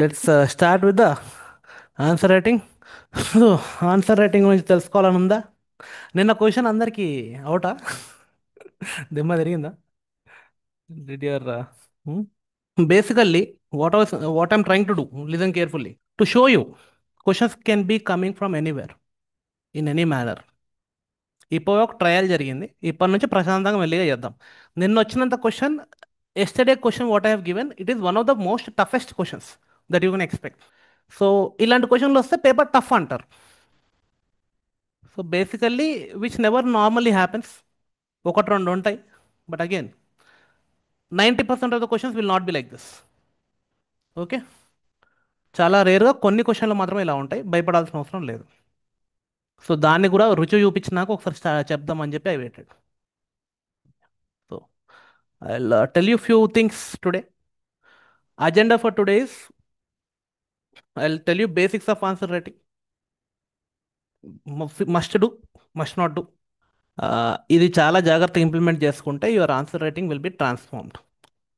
Let's start with the answer writing. So answer writing గురించి తెలుసుకోవాలని ఉందా? నిన్న క్వశ్చన్ అందరికీ అవుటా? దిమ్మ తిరిగిందా? Did your basically what I'm trying to do, listen carefully to show you questions can be coming from anywhere in any manner. ఇప్పుడు ఒక ట్రయల్ జరిగింది, ఇప్పటి నుంచి ప్రశాంతంగా మెల్లిగా చేద్దాం. నిన్న వచ్చినంత question, yesterday question what I have given, it is one of the most toughest questions that you can expect. So ఇలాంటి క్వశ్చన్లు వస్తే పేపర్ టఫ్ అంటారు. So basically which never normally happens. ఒకటి రెండు ఉంటాయి, but again 90% of the questions will not be like this. Okay, చాలా రేర్గా కొన్ని క్వశ్చన్లు మాత్రమే ఇలా ఉంటాయి, భయపడాల్సిన అవసరం లేదు. సో దాన్ని కూడా రుచి చూపించినాక ఒకసారి చెప్దామని చెప్పి I weighted. So I tell you few things today. Agenda for today is, I tell you basics of answer writing, must do, must not do. ఇది చాలా జాగ్రత్తగా ఇంప్లిమెంట్ చేసుకుంటే your answer writing will be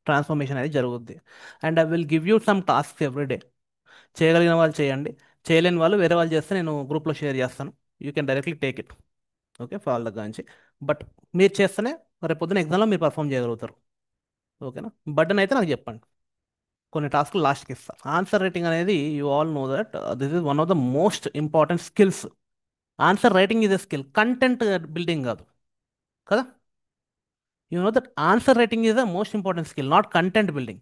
transformation అనేది జరుగుద్ది. And I will give you some tasks every day. చేయగలిగిన వాళ్ళు చేయండి, చేయలేని వాళ్ళు వేరే వాళ్ళు చేస్తే నేను గ్రూప్లో షేర్ చేస్తాను. You can directly take it. Okay, for all దగ్గర నుంచి. బట్ మీరు చేస్తేనే రేపు పొద్దున ఎగ్జామ్లో మీరు పర్ఫామ్ చేయగలుగుతారు. ఓకేనా? బటన్ అయితే నాకు చెప్పండి, కొన్ని టాస్క్లు లాస్ట్కి ఇస్తాను. ఆన్సర్ రైటింగ్ అనేది you all know that this is one of the most important skills. Answer writing is a skill, content building కాదు కదా. You know that answer writing is the most important skill, not content building.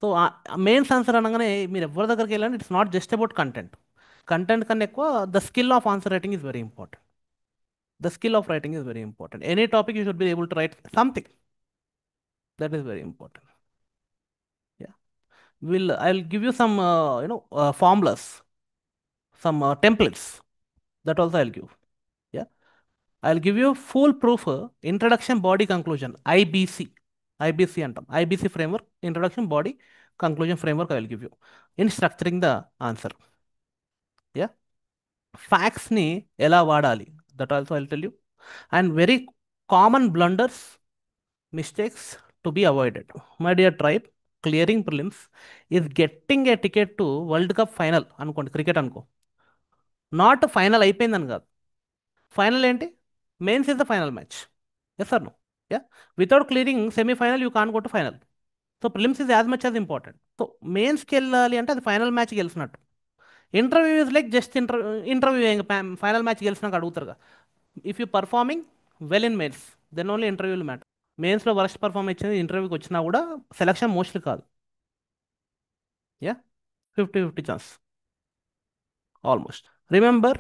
So mains answer అనగానే మీరు ఎవరి దగ్గరికి వెళ్ళండి, it's not just about content. Content కన్నా ఎక్కువ the skill of answer writing is very important. The skill of writing is very important. Any topic you should be able to write something, that is very important. Yeah, I will give you some formulas, some templates, that also I'll give. Yeah, I'll give you fool proof introduction body conclusion, IBC అంటాం, IBC framework, introduction body conclusion framework I will give you in structuring the answer. Yeah, facts ని ఎలా వాడాలి, that also I'll tell you. And very common blunders, mistakes to be avoided. My dear tribe, clearing prelims is getting a ticket to world cup final అనుకోండి, cricket అనుకో. Not final అయిపోయిందని కాదు. Final ఏంటి? Mains is the final match. Yes or no? Yeah, without clearing semifinal you can go to final. So prelims is as much as important. So మెయిన్స్కి వెళ్ళాలి అంటే అది final match గెలిచినట్టు. Interview is like just interview. Final match గెలిచినాక అడుగుతారుగా. If you performing well in mains, then only ఇంటర్వ్యూలు matter. మెయిన్స్లో worst perform ఇచ్చింది ఇంటర్వ్యూకి వచ్చినా కూడా సెలక్షన్ మోస్ట్లీ కాదు. Yeah, 50-50 chance almost. Remember,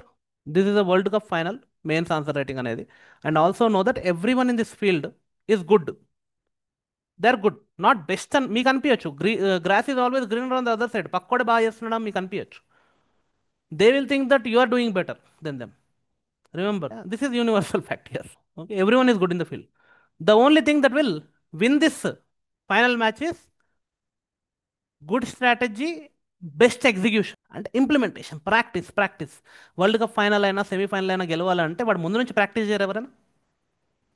this is a world cup final, mains answer writing అనేది. And also know that everyone in this field is good. They are good, not best అని మీకు అనిపించచ్చు. Grass is always greener on the other side. పక్కోడే బాగా చేస్తున్నాడా మీకు అనిపించచ్చు. They will think that you are doing better than them. Remember, this is universal fact here. Okay, everyone is good in the field. The only thing that will win this final match is good strategy, best execution అంటే implementation, practice. World cup final అయినా semifinal అయినా గెలవాలంటే వాడు ముందు నుంచి practice చేయరు ఎవరైనా.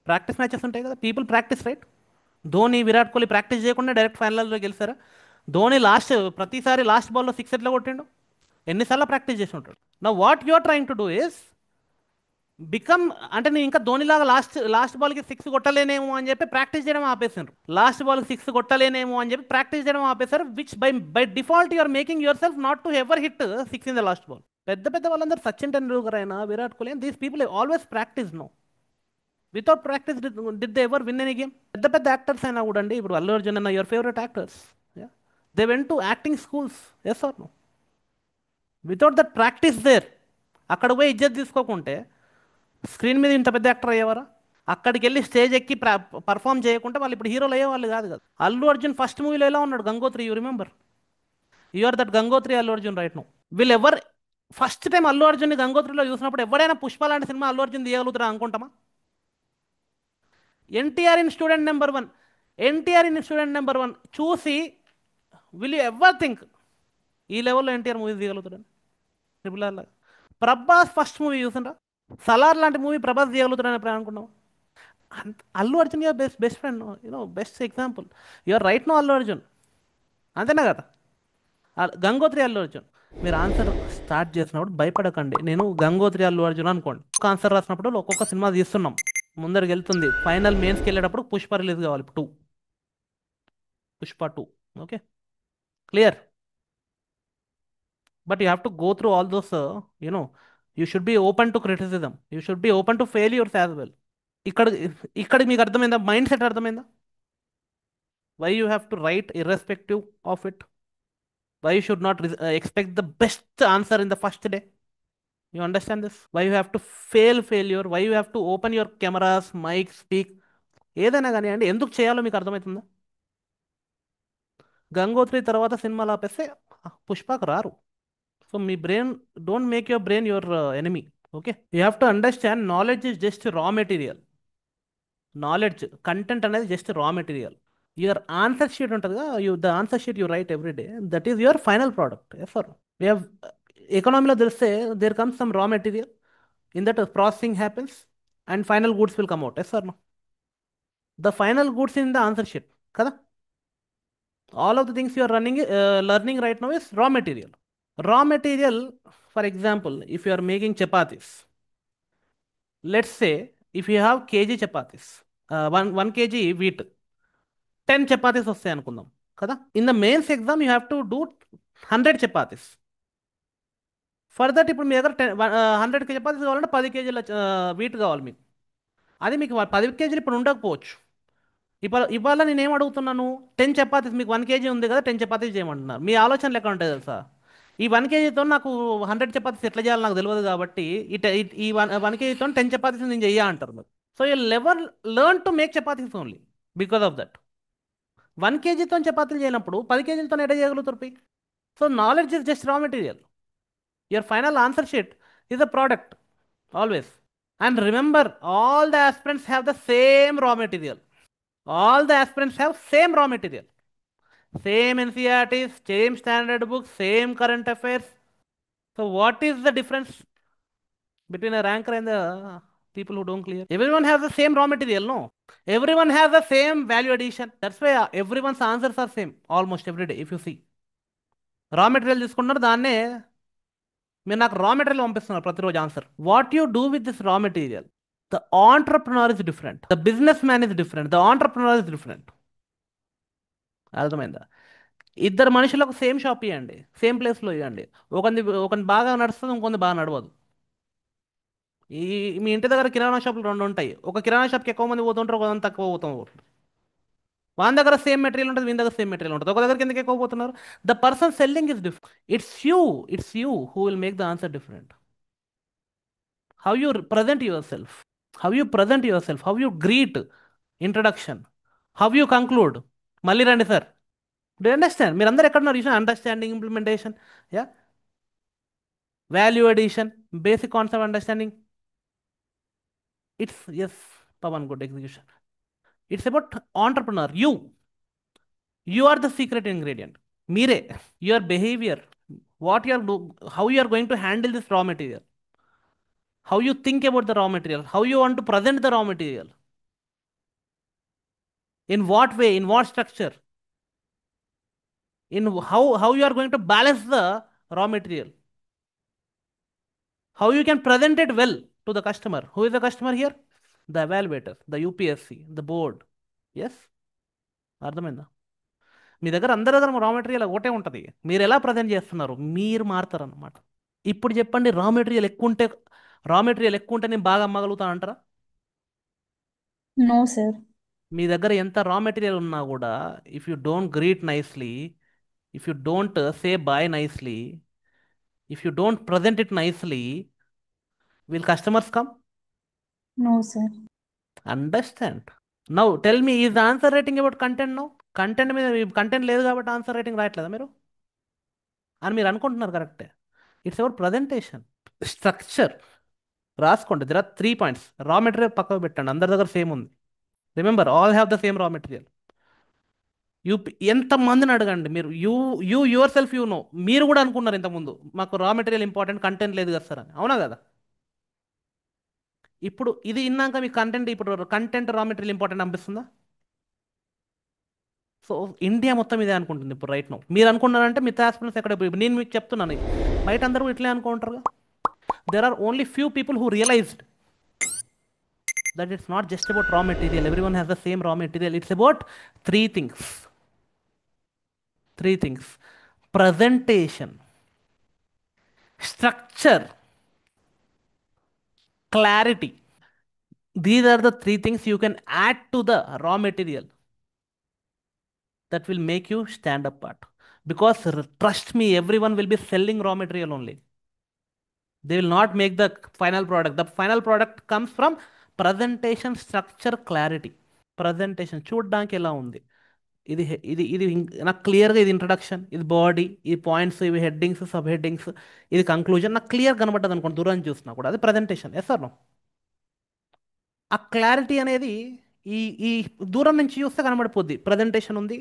Practice matches ఉంటాయి కదా, people practice, right? Dhoni, Virat Kohli practice చేయకుండా డైరెక్ట్ ఫైనల్లో గెలిచారా? ధోని ప్రతిసారి లాస్ట్ బాల్లో సిక్స్ ఎట్లా కొట్టిండు? ఎన్నిసార్లు ప్రాక్టీస్ చేసి ఉంటాడు. నా what you are trying to do is become, అంటే నేను ఇంకా ధోనిలాగా లాస్ట్ లాస్ట్ బాల్కి సిక్స్ కొట్టలేనేమో అని చెప్పి ప్రాక్టీస్ చేయడం ఆపేసారు. లాస్ట్ బాల్కి సిక్స్ కొట్టలేనేమో అని చెప్పి ప్రాక్టీస్ చేయడం ఆపేసారు. Which by default you are making yourself not to ever hit six in the last ball. పెద్ద పెద్ద వాళ్ళందరూ సచిన్ టెండూల్కర్ అయినా, Virat Kohli, these people always practice. No, without practice did they ever win any game? పెద్ద పెద్ద actors అయినా కూడా అండి, ఇప్పుడు అల్లు అర్జున్ అన్న, your favourite actors, they went to acting schools. Yes or no? Without that practice there, అక్కడ పోయి ఇజ్జత్ తీసుకోకుంటే స్క్రీన్ మీద ఇంత పెద్ద యాక్టర్ అయ్యేవారా? అక్కడికి వెళ్ళి స్టేజ్ ఎక్కి పర్ఫామ్ చేయకుంటే వాళ్ళు ఇప్పుడు హీరోలు అయ్యేవాళ్ళు కాదు కదా. అల్లు అర్జున్ ఫస్ట్ మూవీలో ఎలా ఉన్నాడు? Gangotri, you remember? You are that Gangotri Allu Arjun right no. వీళ్ళు ఎవరు ఫస్ట్ టైం అల్లు అర్జున్ని గంగోత్రిలో చూసినప్పుడు ఎవరైనా పుష్ప లాంటి సినిమా అల్లు అర్జున్ తీయగలుగుతారా అనుకుంటామా? NTR in student number one, NTR in student number one చూసి విల్ యూ ఎవర్ థింక్ ఈ లెవెల్లో ఎన్టీఆర్ మూవీ తీయగలుగుతాడని? ట్రిపుల్ ఆర్ లాగా. ప్రభాస్ ఫస్ట్ మూవీ చూసిండ్రా? సలార్ లాంటి మూవీ ప్రభాస్ తీయగలుగుతాడని ఎప్పుడు అనుకున్నాం? Allu Arjun your best best friend, best example. Your right no Allu Arjun, అంతేనా కదా? గంగోత్రి అల్లు అర్జున్. మీరు ఆన్సర్ స్టార్ట్ చేసినప్పుడు భయపడకండి. నేను గంగోత్రి అల్లు అర్జున్ అనుకోండి. ఒక ఆన్సర్ రాసినప్పుడు ఒక్కొక్క సినిమా తీస్తున్నాం, ముందరికి వెళ్తుంది. ఫైనల్ మెయిన్స్కి వెళ్ళేటప్పుడు పుష్ప రిలీజ్ కావాలి, two, Pushpa two. Okay, clear. But you have to go through all those, you know you should be open to criticism, you should be open to failures as well. ఇక్కడ ఇక్కడ మీకు అర్థమైందా, మైండ్ సెట్ అర్థమైందా? Why you have to write irrespective of it, why you should not expect the best answer in the first day. You understand this? Why you have to failure? Why you have to open your cameras, mic, speak? ఏదైనా కానీ అండి, ఎందుకు చేయాలో మీకు అర్థమవుతుందా? గంగోత్రి తర్వాత సినిమాలు ఆపేస్తే పుష్పకు రారు. సో మీ brain, don't make your brain your enemy. Okay, you have to understand knowledge is just raw material. Knowledge, content అనేది just raw material. Your answer sheet ఉంటుంది కదా, the answer sheet you write every day, that is your final product. Yes sir. We have, ఎకనామీలో తెలిస్తే there comes some raw material, in that processing happens and final goods will come out. Yes or no? The final goods in the answer sheet kada. All of the things you are learning right now is raw material. Raw material, for example, if you are making chapatis, let's say if you have kg chapatis, 1 kg wheat, 10 chapatis వస్తాయి అనుకుందాం కదా. In the mains exam you have to do 100 chapatis. For that ఇప్పుడు మీ దగ్గర 100 చపాతీస్ కావాలంటే 10 కేజీల wheat కావాలి మీకు. అది మీకు 10 కేజీలు ఇప్పుడు ఉండకపోవచ్చు. ఇవాళ నేను ఏం అడుగుతున్నాను, 10 చపాతీస్, మీకు 1 కేజీ ఉంది కదా, 10 చపాతీస్ చేయమంటున్నారు. మీ ఆలోచనలు ఎక్కడ ఉంటాయి తెలుసా? ఈ 1 కేజీతో నాకు 100 చపాతీస్ ఎట్లా చేయాలో నాకు తెలియదు కాబట్టి ఈ 1 కేజీతో 10 చపాతీస్ నేను చెయ్యా అంటారు మీరు. So you never learn to make chapatis only because of that. 1 కేజీతో చపాతీలు చేయనప్పుడు 10 కేజీలతో ఎడ చేయగలుగుతారు పై. So knowledge is just raw material. Your final answer sheet is a product always. And remember, all the aspirants have the same raw material. All the aspirants have same raw material, same NCERTs, same standard books, same current affairs. So what is the difference between a ranker and the people who don't clear? Everyone has the same raw material, no? Everyone has the same value addition. That's why everyone's answers are same almost every day. If you see, raw material తీసుకుంటున్నారు, దాన్నే మీరు నాకు raw material పంపిస్తున్నారు ప్రతిరోజు answer. What you do with this raw material? The entrepreneur is different, the business man is different, the entrepreneur is different. అర్థమైందా? ఇద్దరు మనుషులకు same shop ఇవ్వండి, సేమ్ ప్లేస్లో ఇవ్వండి, ఒకని బాగా నడుస్తుంది, ఇంకొంది బాగా నడవదు. ఈ మీ ఇంటి దగ్గర కిరాణా షాపులు రెండు ఉంటాయి, ఒక కిరాణా షాప్కి ఎక్కువ మంది పోతుంటారు, ఒక దాని తక్కువ పోతుంటారు. వాళ్ళ దగ్గర సేమ్ మెటీరియల్ ఉంటుంది, మీ దగ్గర సేమ్ మెటీరియల్ ఉంటుంది, ఒక దగ్గరికి ఎందుకు ఎక్కువ పోతున్నారు? The person selling is different. It's you who will make the answer different. How you present yourself, how you greet introduction, how you conclude. మళ్ళీ రండి సార్. Do understand? మీరు అందరు ఎక్కడ ఉన్నారు? Understanding, implementation, yeah, value addition, basic concept understanding. It's yes, Pavan, good execution. It's about entrepreneur. You are the secret ingredient. మీరే, your behaviour, what you are do, how you are going to handle this raw material, how you think about the raw material, how you want to present the raw material, in what way, in what structure, in how you are going to balance the raw material, how you can present it well to the customer. Who is the customer here? The evaluator, the UPSC, the board. Yes, అర్థమైందా? మీ దగ్గర అందరి దగ్గర raw material ఒకటే ఉంటుంది, మీరు ఎలా present చేస్తున్నారు, మీరు మారుతారు అన్నమాట. ఇప్పుడు చెప్పండి, రా మెటీరియల్ ఎక్కువ ఉంటే నేను బాగా అమ్మగలుగుతాను అంటారా? No, sir. మీ దగ్గర ఎంత రా మెటీరియల్ ఉన్నా కూడా, if you don't greet nicely, if you don't say bye nicely, if you don't present it nicely, will customers come? No, sir. Understand? Now tell me, is the answer rating about content now? Content మీద, content లేదు కాబట్టి answer rating రాయట్లేదా మీరు అని మీరు అనుకుంటున్నారు? కరెక్టే. It's our presentation structure. రాసుకోండి, there are 3 points. Raw material పక్కకు పెట్టండి, అందరి దగ్గర సేమ్ ఉంది. Remember, all have the same raw material. You, ఎంతమందిని అడగండి మీరు, యువర్ సెల్ఫ్ నో, మీరు కూడా అనుకున్నారు ఇంతకుముందు మాకు రా మెటీరియల్ ఇంపార్టెంట్, కంటెంట్ లేదు కదా సార్ అని. అవునా కదా? ఇప్పుడు ఇది విన్నాక మీకు కంటెంట్, ఇప్పుడు కంటెంట్ రా మెటీరియల్ ఇంపార్టెంట్ అనిపిస్తుందా? సో ఇండియా మొత్తం ఇదే అనుకుంటుంది ఇప్పుడు రైట్ నో. మీరు అనుకున్నారంటే మిగతా ఆస్పిరెంట్స్ ఎక్కడ ఇప్పుడు నేను మీకు చెప్తున్నాను, బయట అందరూ ఇట్లే అనుకుంటారుగా. There are only few people who realised that it's not just about raw material. Everyone has the same raw material. It's about three things. Three things: presentation, structure, clarity. These are the three things you can add to the raw material that will make you stand apart. Because trust me, everyone will be selling raw material only. They will not make the final product. The final product comes from presentation, structure, clarity. Presentation చూడడానికి ఎలా ఉంది, నాకు క్లియర్గా ఇది introduction, ఇది body, ఈ points, ఇవి headings, sub headings, ఇది కంక్లూజన్, నాకు క్లియర్ కనబడ్డది అనుకోండి దూరం నుంచి చూసినా కూడా, అది ప్రజెంటేషన్. Yes or no? ఆ క్లారిటీ అనేది ఈ ఈ దూరం నుంచి చూస్తే కనబడిపోద్ది. ప్రజెంటేషన్ ఉంది,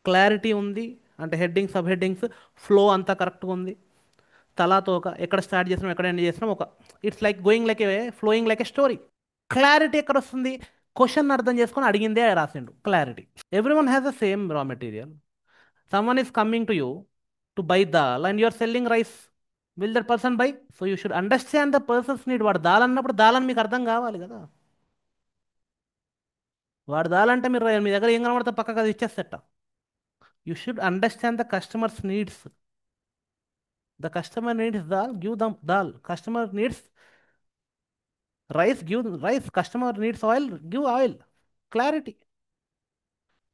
క్లారిటీ ఉంది, అంటే హెడ్డింగ్స్, సబ్ హెడ్డింగ్స్, ఫ్లో అంతా కరెక్ట్గా ఉంది, తలాతో ఒక ఎక్కడ స్టార్ట్ చేసినాం ఎక్కడ ఎండ్ చేసినాం, ఒక it's like going like A flowing like A story. Clarity ఎక్కడ వస్తుంది? క్వశ్చన్ అర్థం చేసుకొని అడిగిందే రాసిండు, clarity. Everyone has the same raw material. Someone is coming to you to buy dal and you are selling rice. Will that person buy? So you should understand the person's need. వాడు దాల్ అన్నప్పుడు దాల్ అని మీకు అర్థం కావాలి కదా. వాడు దాల్ అంటే మీరు మీ దగ్గర ఏం కనబడితే పక్కకు అది ఇచ్చేస్తట. You should understand the customers needs. The customer needs dal, give them dal. Customer needs rice, give rice. Customer needs oil, give oil. Clarity.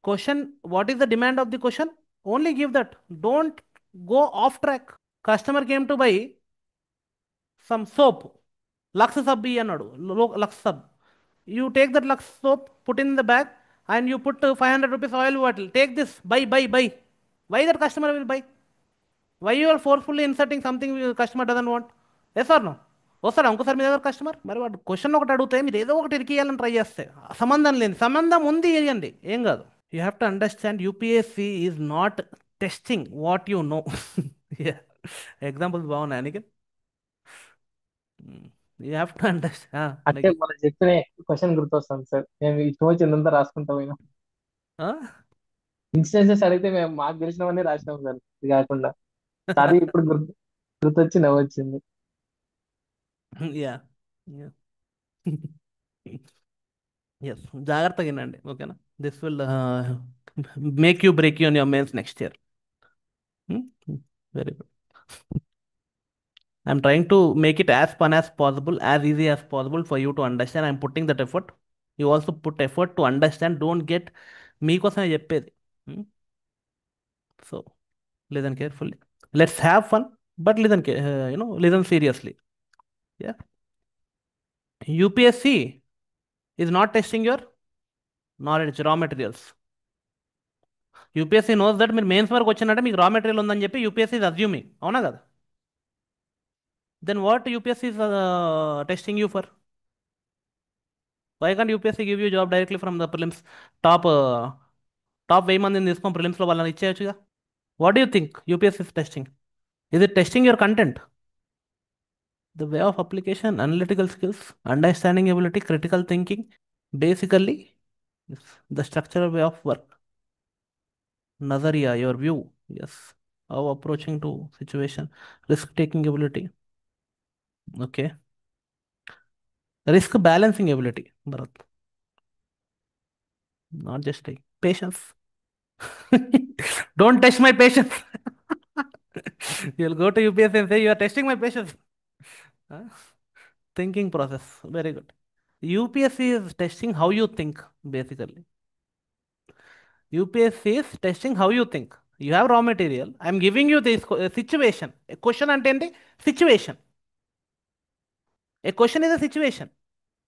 Question: what is the demand of the question? Only give that. Don't go off track. Customer came to buy some soap. Lux sub అన్నాడు. Lux sub. You take that Lux soap, put in the bag, and you put 500 rupees oil bottle. Take this. Buy, buy, buy. Why that customer will buy? Why you are forcefully inserting something customer doesn't want? Yes or no? వస్తారా ఇంకోసారి మీ దగ్గర customer? మరి వాడు question ఒకటి అడిగితే మీరు ఏదో ఒకటి ఇరికియాలని ట్రై చేస్తే, సంబంధం లేని సంబంధం ఉంది ఇరియండి, ఏం కాదు. You have to understand UPSC is not testing what you know. Yeah. Examples బాగున్నాయి Aniket. You have to understand. అంటే మనం చెప్పిన క్వశ్చన్ గుర్తొస్తాం సార్. మేము ఇష్టం వచ్చిందంతా రాసుకుంటా పోయినాం. ఇన్స్టెన్సెస్ అడిగితే మేము మాకు తెలిసినవన్నీ రాసినాం సార్. ఇది కాకుండా అది ఇప్పుడు గుర్తొచ్చి నవ్వొచ్చింది. యా. ఎస్, జాగ్రత్తగా వినండి, ఓకేనా? This will make you break you in your mains next year. Very good. I'm trying to make it as fun as possible, as easy as possible for you to understand. I'm putting that effort. You also put effort to understand. Don't get మీకోసమే చెప్పేది. So listen carefully. Let's have fun, but listen seriously. Yeah. UPSC is not testing your knowledge, raw materials. UPSC knows that మీరు mains వరకు వచ్చినట్టే మీకు raw material ఉందని చెప్పి UPSC is assuming. అవునా కదా? Then what UPSC is testing you for? Why can't UPSC give you job directly from the prelims? Top top 1000 మందిని తీసుకొని ప్రిలిమ్స్లో వాళ్ళని ఇచ్చేయచ్చుగా. What do you think UPSC is testing? Is it testing your content? The way of application, analytical skills, understanding ability, critical thinking, basically the structural way of work, నజరియా, your view, yes, how approaching to situation, risk taking ability, okay, risk balancing ability, Bharat, not just patience. Don't test my patience. You'll go to UPSC and say, you are testing my patience. Huh? Thinking process. Very good. UPSC is testing how you think, basically. UPSC is testing how you think. You have raw material. I'm giving you this situation. A question and situation. A question is a situation,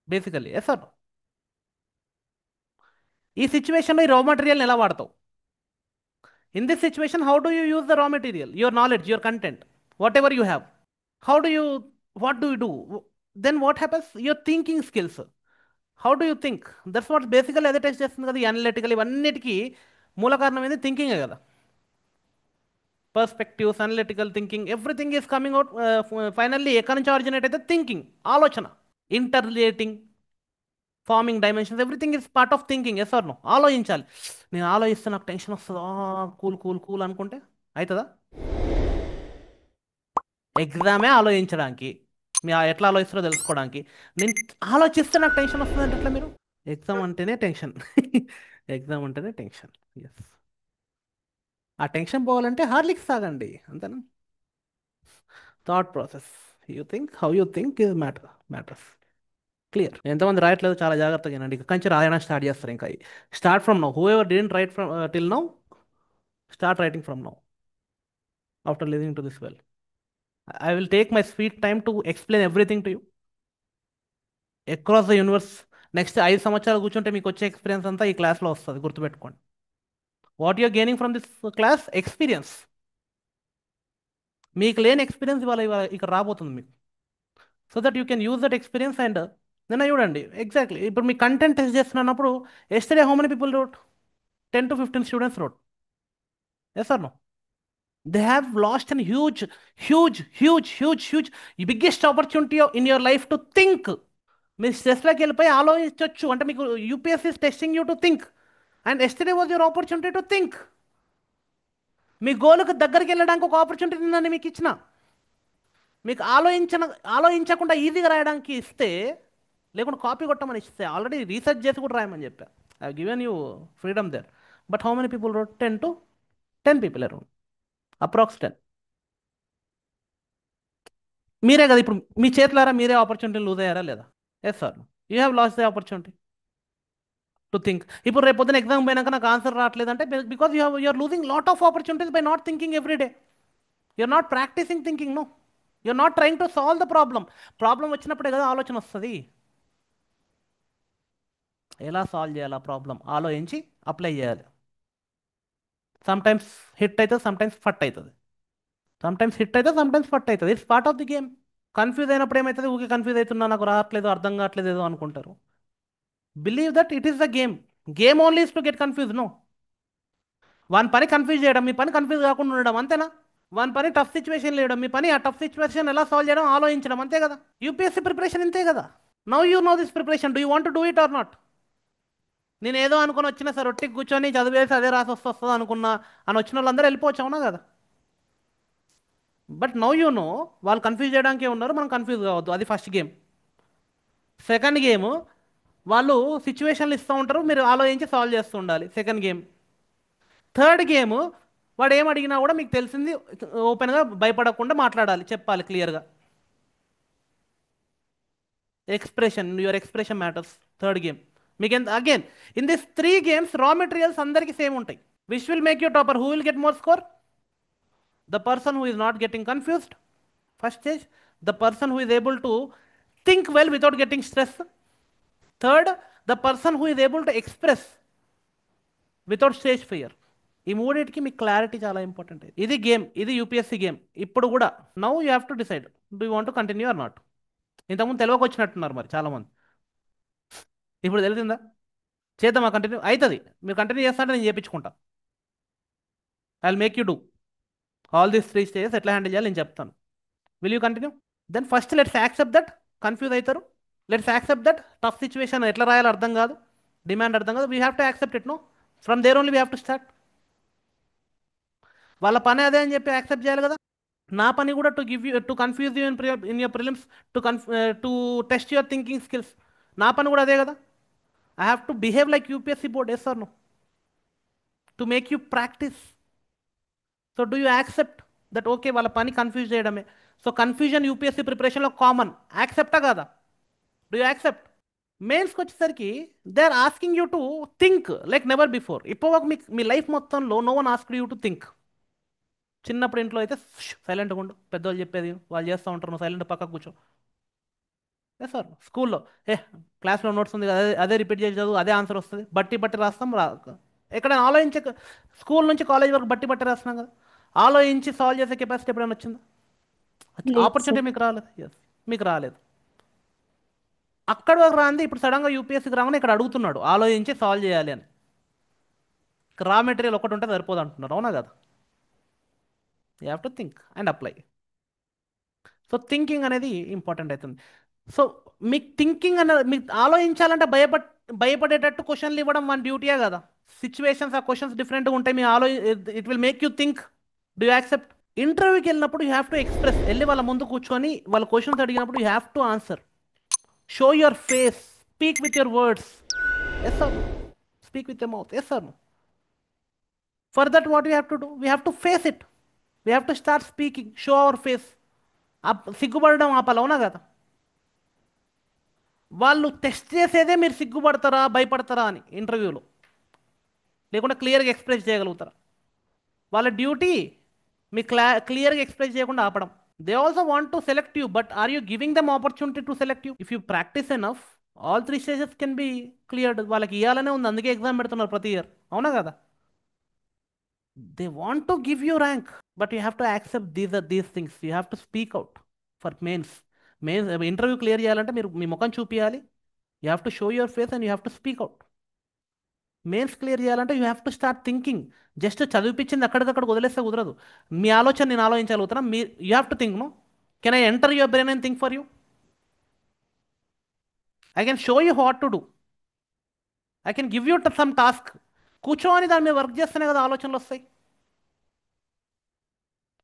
basically. Yes or no? ఈ సిచ్యువేషన్లో ఈ raw material ఎలా వాడతావు? In this situation, how do you use the raw material, your knowledge, your content, whatever you have? How do you, what do you do? Then what happens? Your thinking skills. How do you think? That's what basically అదే test చేస్తుంది కదా. ఈ analytical ఇవన్నిటికీ మూల కారణం ఏంది? థింకింగే కదా. Perspectives, analytical thinking, everything is coming out finally ఎక్కడి నుంచి ఆరిజినేట్ అయితే థింకింగ్, ఆలోచన, interrelating, forming dimensions everything is part of thinking. Yes or no? ఆలోచించాలి. నేను ఆలోచిస్తే నాకు టెన్షన్ వస్తుంది, కూల్ కూల్ కూల్ అనుకుంటే అవుతుందా? ఎగ్జామే ఆలోచించడానికి, మీరు ఎట్లా ఆలోచిస్తారో తెలుసుకోవడానికి. నేను ఆలోచిస్తే నాకు టెన్షన్ వస్తుంది అంటే ఎట్లా మీరు? ఎగ్జామ్ అంటేనే టెన్షన్. ఎగ్జామ్ అంటేనే టెన్షన్. ఎస్. ఆ టెన్షన్ పోవాలంటే హార్లిక్స్ తాగండి, అంతేనా? Thought process, you think, how you think is matters. Clear? ఎంతమంది రాయట్లేదు చాలా జాగ్రత్తగా వినండి. ఇక కంచి రాయడం స్టార్ట్ చేస్తారు. ఇంకా start from now. Who ever didn't right from till now, start writing from now after living to this well. I will take my sweet time to explain everything to you across the universe. Next 5 సంవత్సరాలు కూర్చుంటే మీకు వచ్చే experience అంతా ఈ క్లాస్లో వస్తుంది, గుర్తుపెట్టుకోండి. What you're gaining from this class? Experience. మీకు లేని ఎక్స్పీరియన్స్ ఇవాళ ఇక్కడ రాబోతుంది మీకు. So that you can use that experience. And నిన్న చూడండి ఎగ్జాక్ట్లీ ఇప్పుడు మీ కంటెంట్ టెస్ట్ చేస్తున్నప్పుడు yesterday how many people wrote? 10 to 15 students wrote. Yes or no? They have lost an huge huge huge huge huge biggest opportunity in your life to think. మీరు స్ట్రెస్లోకి వెళ్ళిపోయి ఆలోచించవచ్చు అంటే మీకు UPSC is testing you to think. And yesterday was your opportunity to think. మీ గోల్కి దగ్గరికి వెళ్ళడానికి ఒక ఆపర్చునిటీ ఉందని మీకు ఇచ్చిన. మీకు ఆలోచించకుండా ఈజీగా రాయడానికి ఇస్తే, లేకుంటే కాపీ కొట్టమని ఇస్తే, ఆల్రెడీ రీసెర్చ్ చేసి కూడా రాయమని చెప్పా. I given you freedom there. But how many people wrote? 10 to 10 people around, approx 10. మీరే కదా ఇప్పుడు మీ చేతులారా మీరే ఆపర్చునిటీ లూజ్ అయ్యారా లేదా? Yes sir, you have lost the opportunity to think. ఇప్పుడు రేపు పొద్దున ఎగ్జామ్ పోయినాక నాకు ఆన్సర్ రావట్లేదంటే because you're losing lot of opportunities by not thinking every day. You're not practising thinking. No, you're not trying to solve the problem. Problem వచ్చినప్పుడే కదా ఆలోచన వస్తుంది. ఎలా సాల్వ్ చేయాలి ఆ ప్రాబ్లం ఆలోచించి అప్లై చేయాలి. సమ్ టైమ్స్ హిట్ అవుతుంది, సమ్ టైమ్స్ ఫట్ అవుతుంది. సమ్ టైమ్స్ హిట్ అవుతుంది, సమ్ టైమ్స్ ఫట్ అవుతుంది. It's part of the game. Confuse అయినప్పుడు ఏమవుతుంది? ఊకే కన్ఫ్యూజ్ అవుతున్నా, నాకు రావట్లేదు, అర్థం కావట్లేదు ఏదో అనుకుంటారు. Believe that it is the game. Game only is to get confuse. No, one పని కన్ఫ్యూజ్ చేయడం, మీ పని కన్ఫ్యూజ్ కాకుండా ఉండడం, అంతేనా? వన్ పని టఫ్ సిచ్యువేషన్ లేయడం, మీ పని ఆ టఫ్ సిచ్యువేషన్ ఎలా సాల్వ్ చేయడం ఆలోచించడం, అంతే కదా? యూపీఎస్సీ ప్రిపరేషన్ ఇంతే కదా. Now you no this preparation, do you want to do it or not? నేను ఏదో అనుకుని వచ్చినా సార్, ఒట్టికి కూర్చొని చదివేసి అదే రాసి వస్తుంది అనుకున్నా అని వచ్చిన వాళ్ళందరూ వెళ్ళిపోవచ్చు, అవునా కదా? బట్ నౌ యూ నో వాళ్ళు కన్ఫ్యూజ్ చేయడానికే ఉన్నారు, మనం కన్ఫ్యూజ్ కావద్దు. అది ఫస్ట్ గేమ్. సెకండ్ గేమ్, వాళ్ళు సిచ్యువేషన్లు ఇస్తూ ఉంటారు, మీరు ఆలోచించి సాల్వ్ చేస్తూ ఉండాలి. Second game. థర్డ్ గేమ్, వాడు ఏం అడిగినా కూడా మీకు తెలిసింది ఓపెన్గా భయపడకుండా మాట్లాడాలి, చెప్పాలి క్లియర్గా. Expression, your expression matters. Third game. మీకు ఎంత అగైన్ ఇన్ దిస్ 3 గేమ్స్ రా మెటీరియల్స్ అందరికీ సేమ్ ఉంటాయి. Which will make you topper? Who will get more score? The person who is not getting confused, first stage. The person who is able to think well without getting stress. Third, the person who is able to express without stage fear. ఈ మూడింటికి మీకు clarity చాలా important. ఇది game, ఇది UPSC game. ఇప్పుడు కూడా now you have to decide, do you want to continue are not. ఇంతకుముందు తెలియక వచ్చినట్టున్నారు మరి చాలామంది. ఇప్పుడు తెలిసిందా? చేద్దామా కంటిన్యూ? అవుతుంది. మీరు కంటిన్యూ చేస్తారంటే నేను చేయించుకుంటా. I will make you do all these 3 stages. ఎట్లా హ్యాండిల్ చేయాలి నేను చెప్తాను. Will you continue? Then first let's accept that confuse అవుతారు. Let's accept that tough situation ఎట్లా రాయాలో అర్థం కాదు, డిమాండ్ అర్థం కాదు. We have to accept it. No, from there only we have to start. వాళ్ళ పని అదే అని చెప్పి యాక్సెప్ట్ చేయాలి కదా. నా పని కూడా to give you, to confuse you in your prelims, to test your thinking skills. నా పని కూడా అదే కదా. I have to behave like UPSC board. Yes or no? To make you practice. So do you accept that? Okay, వాళ్ళ పని confuse చేయడమే. సో confusion UPSC ప్రిపరేషన్లో కామన్. యాక్సెప్టా కాదా? Do you accept? మెయిన్స్కి వచ్చేసరికి they are asking you to think like never before. ఇప్పుడు మీ లైఫ్ మొత్తంలో no one asked you to think. చిన్నప్పుడు ఇంట్లో అయితే సైలెంట్గా ఉండు, పెద్దవాళ్ళు చెప్పేది వాళ్ళు చేస్తూ ఉంటారు, నువ్వు సైలెంట్ పక్కకు కూర్చో. Yes sir. స్కూల్లో క్లాస్లో నోట్స్ ఉంది కదా, అదే అదే రిపీట్ చేసి చదువు, అదే ఆన్సర్ వస్తుంది, బట్టి బట్టి రాస్తాం. ఎక్కడైనా ఆలోచించే, స్కూల్ నుంచి కాలేజ్ వరకు బట్టి బట్టి రాస్తున్నాం కదా. ఆలోచించి సాల్వ్ చేసే కెపాసిటీ ఎప్పుడైనా వచ్చిందా? లేదు ఆపర్చునిటీ సార్. మీకు రాలేదు. ఎస్, మీకు రాలేదు. అక్కడ వరకు రాంది ఇప్పుడు సడన్గా యూపీఎస్సీకి రాగానే ఇక్కడ అడుగుతున్నాడు ఆలోచించి సాల్వ్ చేయాలి అని. రా మెటీరియల్ ఒకటి ఉంటే సరిపోదు అంటున్నారు, అవునా కదా? You have to think and apply. So thinking అనేది ఇంపార్టెంట్ అవుతుంది. సో మీకు థింకింగ్ అన్న మీకు ఆలోచించాలంటే భయపడేటట్టు క్వశ్చన్లు ఇవ్వడం మన డ్యూటీయే కదా. సిచ్యువేషన్స్ ఆ క్వశ్చన్స్ డిఫరెంట్గా ఉంటాయి. Me it will make you think. Do you accept? ఇంటర్వ్యూకి వెళ్ళినప్పుడు యూ హ్యావ్ టు ఎక్స్ప్రెస్. వెళ్ళి వాళ్ళ ముందు కూర్చొని వాళ్ళ క్వశ్చన్స్ అడిగినప్పుడు you have to answer. Show your face. Speak with your words. Yes sir. Speak with your mouth. Yes sir. For that what you have to do? We have to face it. We have to start speaking. Show our face. సిగ్గుపడడం ఆపాలి, అవునా కదా? వాళ్ళు test చేసేదే మీరు సిగ్గుపడతారా భయపడతారా అని ఇంటర్వ్యూలో, లేకుంటే క్లియర్గా ఎక్స్ప్రెస్ చేయగలుగుతారా. వాళ్ళ డ్యూటీ మీ క్లియర్గా ఎక్స్ప్రెస్ చేయకుండా ఆపడం. They also want to select you, but are you giving them opportunity to select you? If you practice enough, all three stages can be cleared. వాళ్ళకి ఇవ్వాలనే ఉంది, అందుకే ఎగ్జామ్ పెడుతున్నారు ప్రతి ఇయర్, అవునా కదా? They want to give you rank, but you have to accept these things. You have to speak out for mains interview clear చేయాలంటే మీరు మీ ముఖం చూపించాలి. You have to show your face and you have to speak out. Mains clear చేయాలంటే you have to start thinking. Just చదివిపించింది అక్కడికక్కడ వదిలేస్తే కుదరదు. మీ ఆలోచన నేను ఆలోచించగలుగుతాను. You have to think. No, can I enter your brain and think for you? I can show you what to do. I can give you some task. కూర్చోని దాని మీద వర్క్ చేస్తేనే కదా ఆలోచనలు వస్తాయి.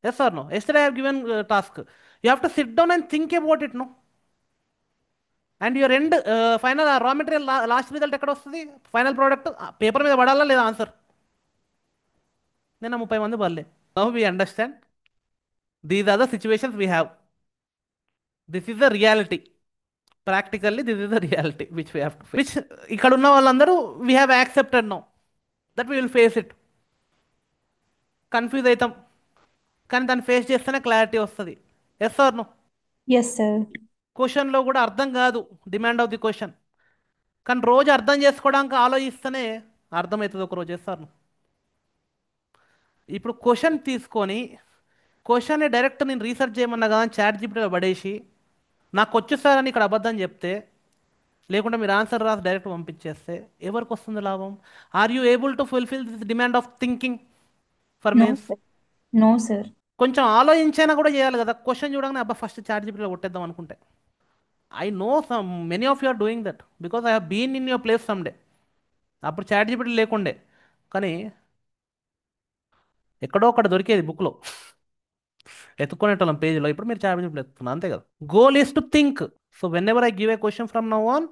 Yes or no? Yesterday I have given task. You have to sit down and think about it. No, and your end final raw material last result ఎక్కడ వస్తుంది? Final product paper మీద పడాలా లేదా ఆన్సర్? నేను 30 మంది పడలే. Now we understand these are the situations we have. This is the reality. Practically this is the reality which we have to which ఇక్కడ ఉన్న వాళ్ళందరూ we have accepted no that we will face it. Confuse అవుతాం, కానీ దాన్ని face చేస్తేనే clarity వస్తుంది. Yes or no? Yes, sir. క్వశ్చన్లో కూడా అర్థం కాదు డిమాండ్ ఆఫ్ ది క్వశ్చన్, కానీ రోజు అర్థం చేసుకోవడానికి ఆలోచిస్తేనే అర్థమవుతుంది ఒక రోజు. Yes or no? ఇప్పుడు క్వశ్చన్ తీసుకొని క్వశ్చన్ని డైరెక్ట్ నేను రీసెర్చ్ చేయమన్నా కదా చాట్ జీపీటీలో పడేసి నాకు వచ్చేసారని ఇక్కడ అబద్ధం చెప్తే, లేకుంటే మీరు ఆన్సర్ రాసి డైరెక్ట్ పంపించేస్తే ఎవరికి వస్తుంది లాభం? Are you able to fulfil this demand of thinking for No, mains? sir. No, sir. కొంచెం ఆలోచించైనా కూడా చేయాలి కదా. క్వశ్చన్ చూడగానే అబ్బా ఫస్ట్ చాట్ జీపీటీలో కొట్టేద్దాం అనుకుంటే. I know some many of you are doing that because I have been in your place some day. అప్పుడు చాట్ జీపీటీ లేకుండే, కానీ ఎక్కడో ఒకటి దొరికేది బుక్లో ఎత్తుకునేటోళ్ళం పేజీలో. ఇప్పుడు మీరు చాట్ జీపీటీలో ఎత్తుకున్నారు, అంతే కదా. Goal is to think. So whenever I give a question from now on,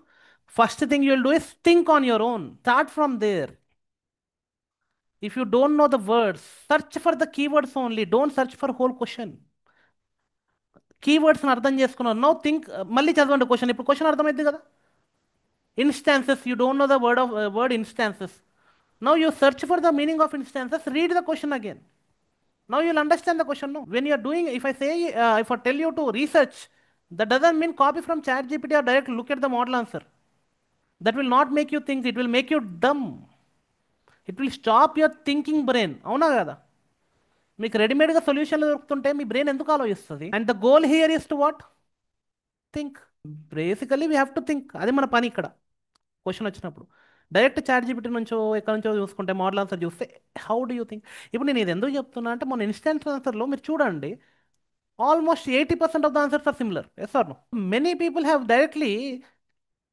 first thing you will do is think on your own. Start from there. If you don't know the words, search for the keywords only. Don't search for whole question. కీవర్డ్స్ని అర్థం చేసుకున్నావు. No think. మళ్ళీ చదవండి question. ఇప్పుడు question అర్థమైంది కదా. Instances, you don't know the word instances. Now you search for the meaning of instances. Read the question again. Now you'll understand the question. No, when you are doing, if I say, if I tell you to research, that doesn't mean copy from ChatGPT or direct look at the model answer. That will not make you think. It will make you dumb. It will stop your thinking brain. అవునా కదా? మీకు రెడీమేడ్గా సొల్యూషన్లు దొరుకుతుంటే మీ brain ఎందుకు ఆలోచిస్తుంది? And the goal here is to what? Think. Basically we have to think. అది మన పని ఇక్కడ. Question వచ్చినప్పుడు డైరెక్ట్ చాట్ జీపీటీ నుంచో ఎక్కడి నుంచో చూసుకుంటే మోడల్ ఆన్సర్ చూస్తే హౌ డూ యూ థింక్? ఇప్పుడు నేను ఇది ఎందుకు చెప్తున్నా అంటే, మన ఇన్స్టెంట్ ఆన్సర్లో మీరు చూడండి, almost 80% of the answers are similar. Yes or no? Many people have directly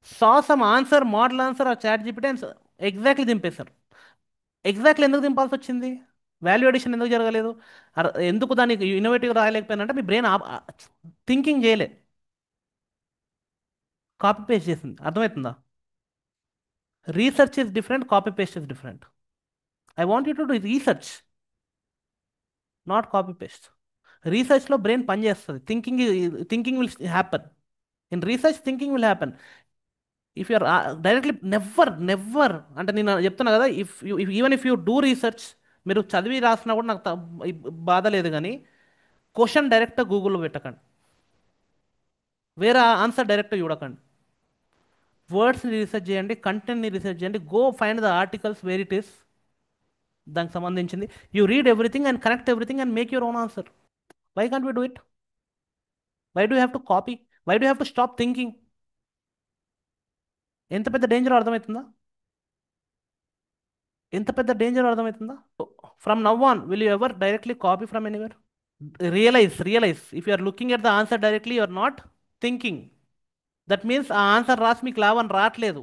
saw some answer, model answer or chat GPT and exactly దింపేశారు. ఎగ్జాక్ట్లీ ఎందుకు దింపాల్సి వచ్చింది? వాల్యూ అడిషన్ ఎందుకు జరగలేదు? ఎందుకు దానికి ఇన్నోవేటివ్ రాయలేకపోయినంటే మీ బ్రెయిన్ థింకింగ్ చేయలే, కాపీ పేస్ట్ చేసింది. అర్థమవుతుందా? Research is different, copy paste is different. I want you to do research, not copy paste. రీసెర్చ్లో బ్రెయిన్ పనిచేస్తుంది. Thinking will happen. In research thinking will happen. If you're directly never అంటే నేను చెప్తున్నా కదా, even if you do research, మీరు చదివి రాసినా కూడా నాకు బాధ లేదు, కానీ క్వశ్చన్ డైరెక్ట్గా గూగుల్లో పెట్టకండి. వేరే ఆన్సర్ డైరెక్ట్గా చూడకండి. వర్డ్స్ని రీసెర్చ్ చేయండి, కంటెంట్ని రీసెర్చ్ చేయండి. Go find the articles where it is, దానికి సంబంధించింది. You read everything and connect everything and make your own answer. Why can't we do it? Why do have to copy? Why do have to stop thinking? ఎంత పెద్ద danger అర్థమవుతుందా? ఎంత పెద్ద danger అర్థమవుతుందా? From now on will you ever directly copy from anywhere? Realize if you are looking at the answer directly, you are not thinking. That means ఆ answer రాసి మీకు లాభం రావట్లేదు.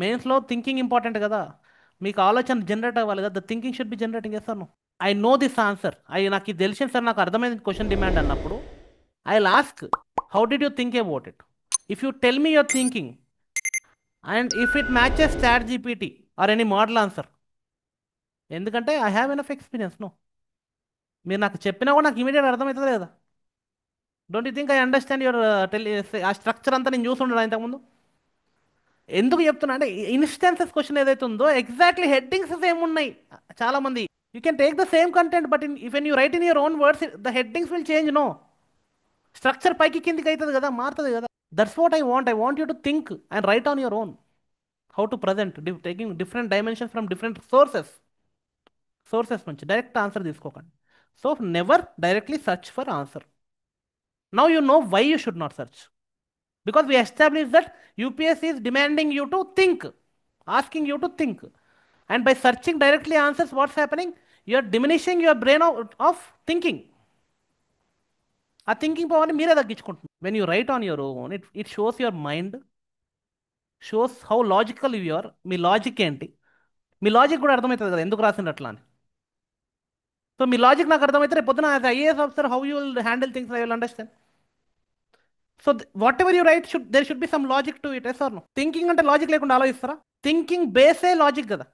మెయిన్స్లో థింకింగ్ ఇంపార్టెంట్ కదా, మీకు ఆలోచన జనరేట్ అవ్వాలి కదా, the thinking should be generating చేస్తాను. ఐ నో దిస్ ఆన్సర్, నాకు ఇది తెలిసింది సార్, నాకు అర్థమైంది క్వశ్చన్ డిమాండ్ అన్నప్పుడు I will ask how did you think about it. If you tell me your thinking and if it matches chat GPT or any model answer, ఎందుకంటే I have enough experience. No, మీరు నాకు చెప్పినా కూడా నాకు immediate అర్థమవుతుంది కదా. Don't you think I understand your ah structure అంతా నేను చూసుండను ఇంతకుముందు. ఎందుకు చెప్తున్నా అంటే ఇన్స్టాన్సెస్ క్వశ్చన్ ఏదైతే ఉందో ఎగ్జాక్ట్లీ హెడ్డింగ్స్ సేమ్ ఉన్నాయి చాలా మంది. You can take the same content but if you write in your own words the headings will change. No, structure పైకి కిందికి అవుతుంది కదా, మారుతుంది కదా. That's what I want you to think and write on your own how to present taking different dimensions from different sources నుంచి direct answer తీసుకోకండి. So never directly search for answer. Now you know why you should not search. Because we established that UPSC is demanding you to think, asking you to think. And by searching directly answers, what's happening? You are diminishing your brain of thinking. ఆ thinking పవర్ని మీరే తగ్గించుకుంటున్నారు. When you write on your own it shows your mind, shows how logical you are. మీ logic ఏంటి, మీ logic కూడా అర్థమవుతుంది కదా ఎందుకు రాసిండ్రు అట్లా అని. సో మీ లాజిక్ నాకు అర్థమైతే రేపు పొద్దున as IAS officer how you will handle things I will understand. So whatever you write there should be some logic to it. Yes or no? Thinking అంటే లాజిక్ లేకుండా ఆలోచిస్తారా? థింకింగ్ బేసే లాజిక్ కదా.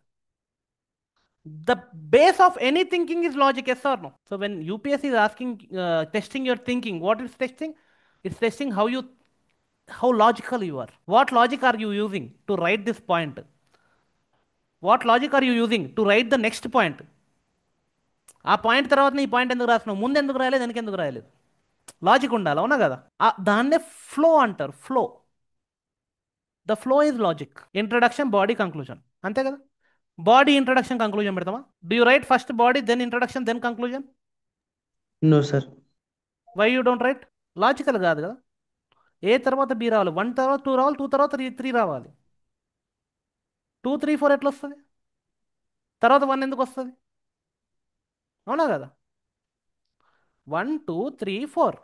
The base of any thinking is logic. Yes or no? So when UPSC is asking, testing your thinking, what is testing? It's testing how logical you are. What logic are you using to write this point? What logic are you using to write the next point? ఆ point తర్వాత ఈ point ఎందుకు రాసినావు, ముందు ఎందుకు రాయలేదు, వెనక ఎందుకు రాయలేదు, లాజిక్ ఉండాలి. అవునా కదా? దాన్నే ఫ్లో అంటారు. Flow, the flow is logic. Introduction, body, conclusion, అంతే కదా. బాడీ, ఇంట్రడక్షన్, కంక్లూజన్ పెడతామా? Do you write first body then introduction then conclusion? No sir. Why you don't write? Logical కాదు కదా. ఏ తర్వాత బి రావాలి, 1 తర్వాత 2 రావాలి, 2 తర్వాత 3 రావాలి. 2 3 4 ఎట్లా వస్తుంది? తర్వాత 1 ఎందుకు వస్తుంది? అవునా కదా? 1 2 3 4,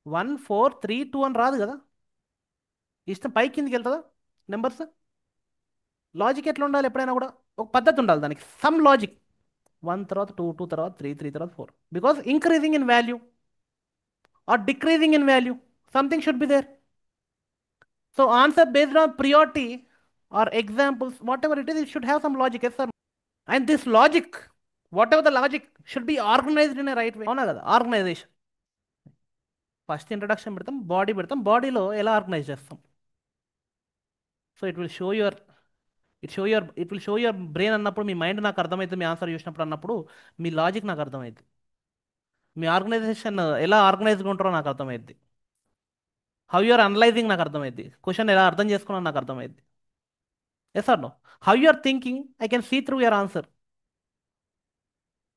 1 4 3 2 అని రాదు కదా. ఇష్టం పై కిందికి వెళ్తుందా నెంబర్స్? లాజిక్ ఎట్లా ఉండాలి? ఎప్పుడైనా కూడా ఒక పద్ధతి ఉండాలి దానికి, సమ్ లాజిక్. 1 తర్వాత 2, 2 తర్వాత 3, 3 తర్వాత 4, because increasing in value or decreasing in value, something should be there. So answer based on priority or examples, whatever it is, it should have some logic. Yes sir. And this logic, whatever the logic, should be organized in a right way. అవునా కదా? Organisation first introduction పెడతాం, body పెడతాం, బాడీలో ఎలా organise చేస్తాం. So it will show your brain అన్నప్పుడు, మీ mind నాకు అర్థమవుతుంది, మీ ఆన్సర్ చూసినప్పుడు అన్నప్పుడు మీ లాజిక్ నాకు అర్థమవుతుంది, మీ ఆర్గనైజేషన్ ఎలా ఆర్గనైజ్గా ఉంటారో నాకు అర్థమైద్ది, హౌ యు ఆర్ అనలైజింగ్ నాకు అర్థమైద్ది, క్వశ్చన్ ఎలా అర్థం చేసుకున్నా నాకు అర్థమైద్ది. Yes or no? How you are thinking, I can see through your answer.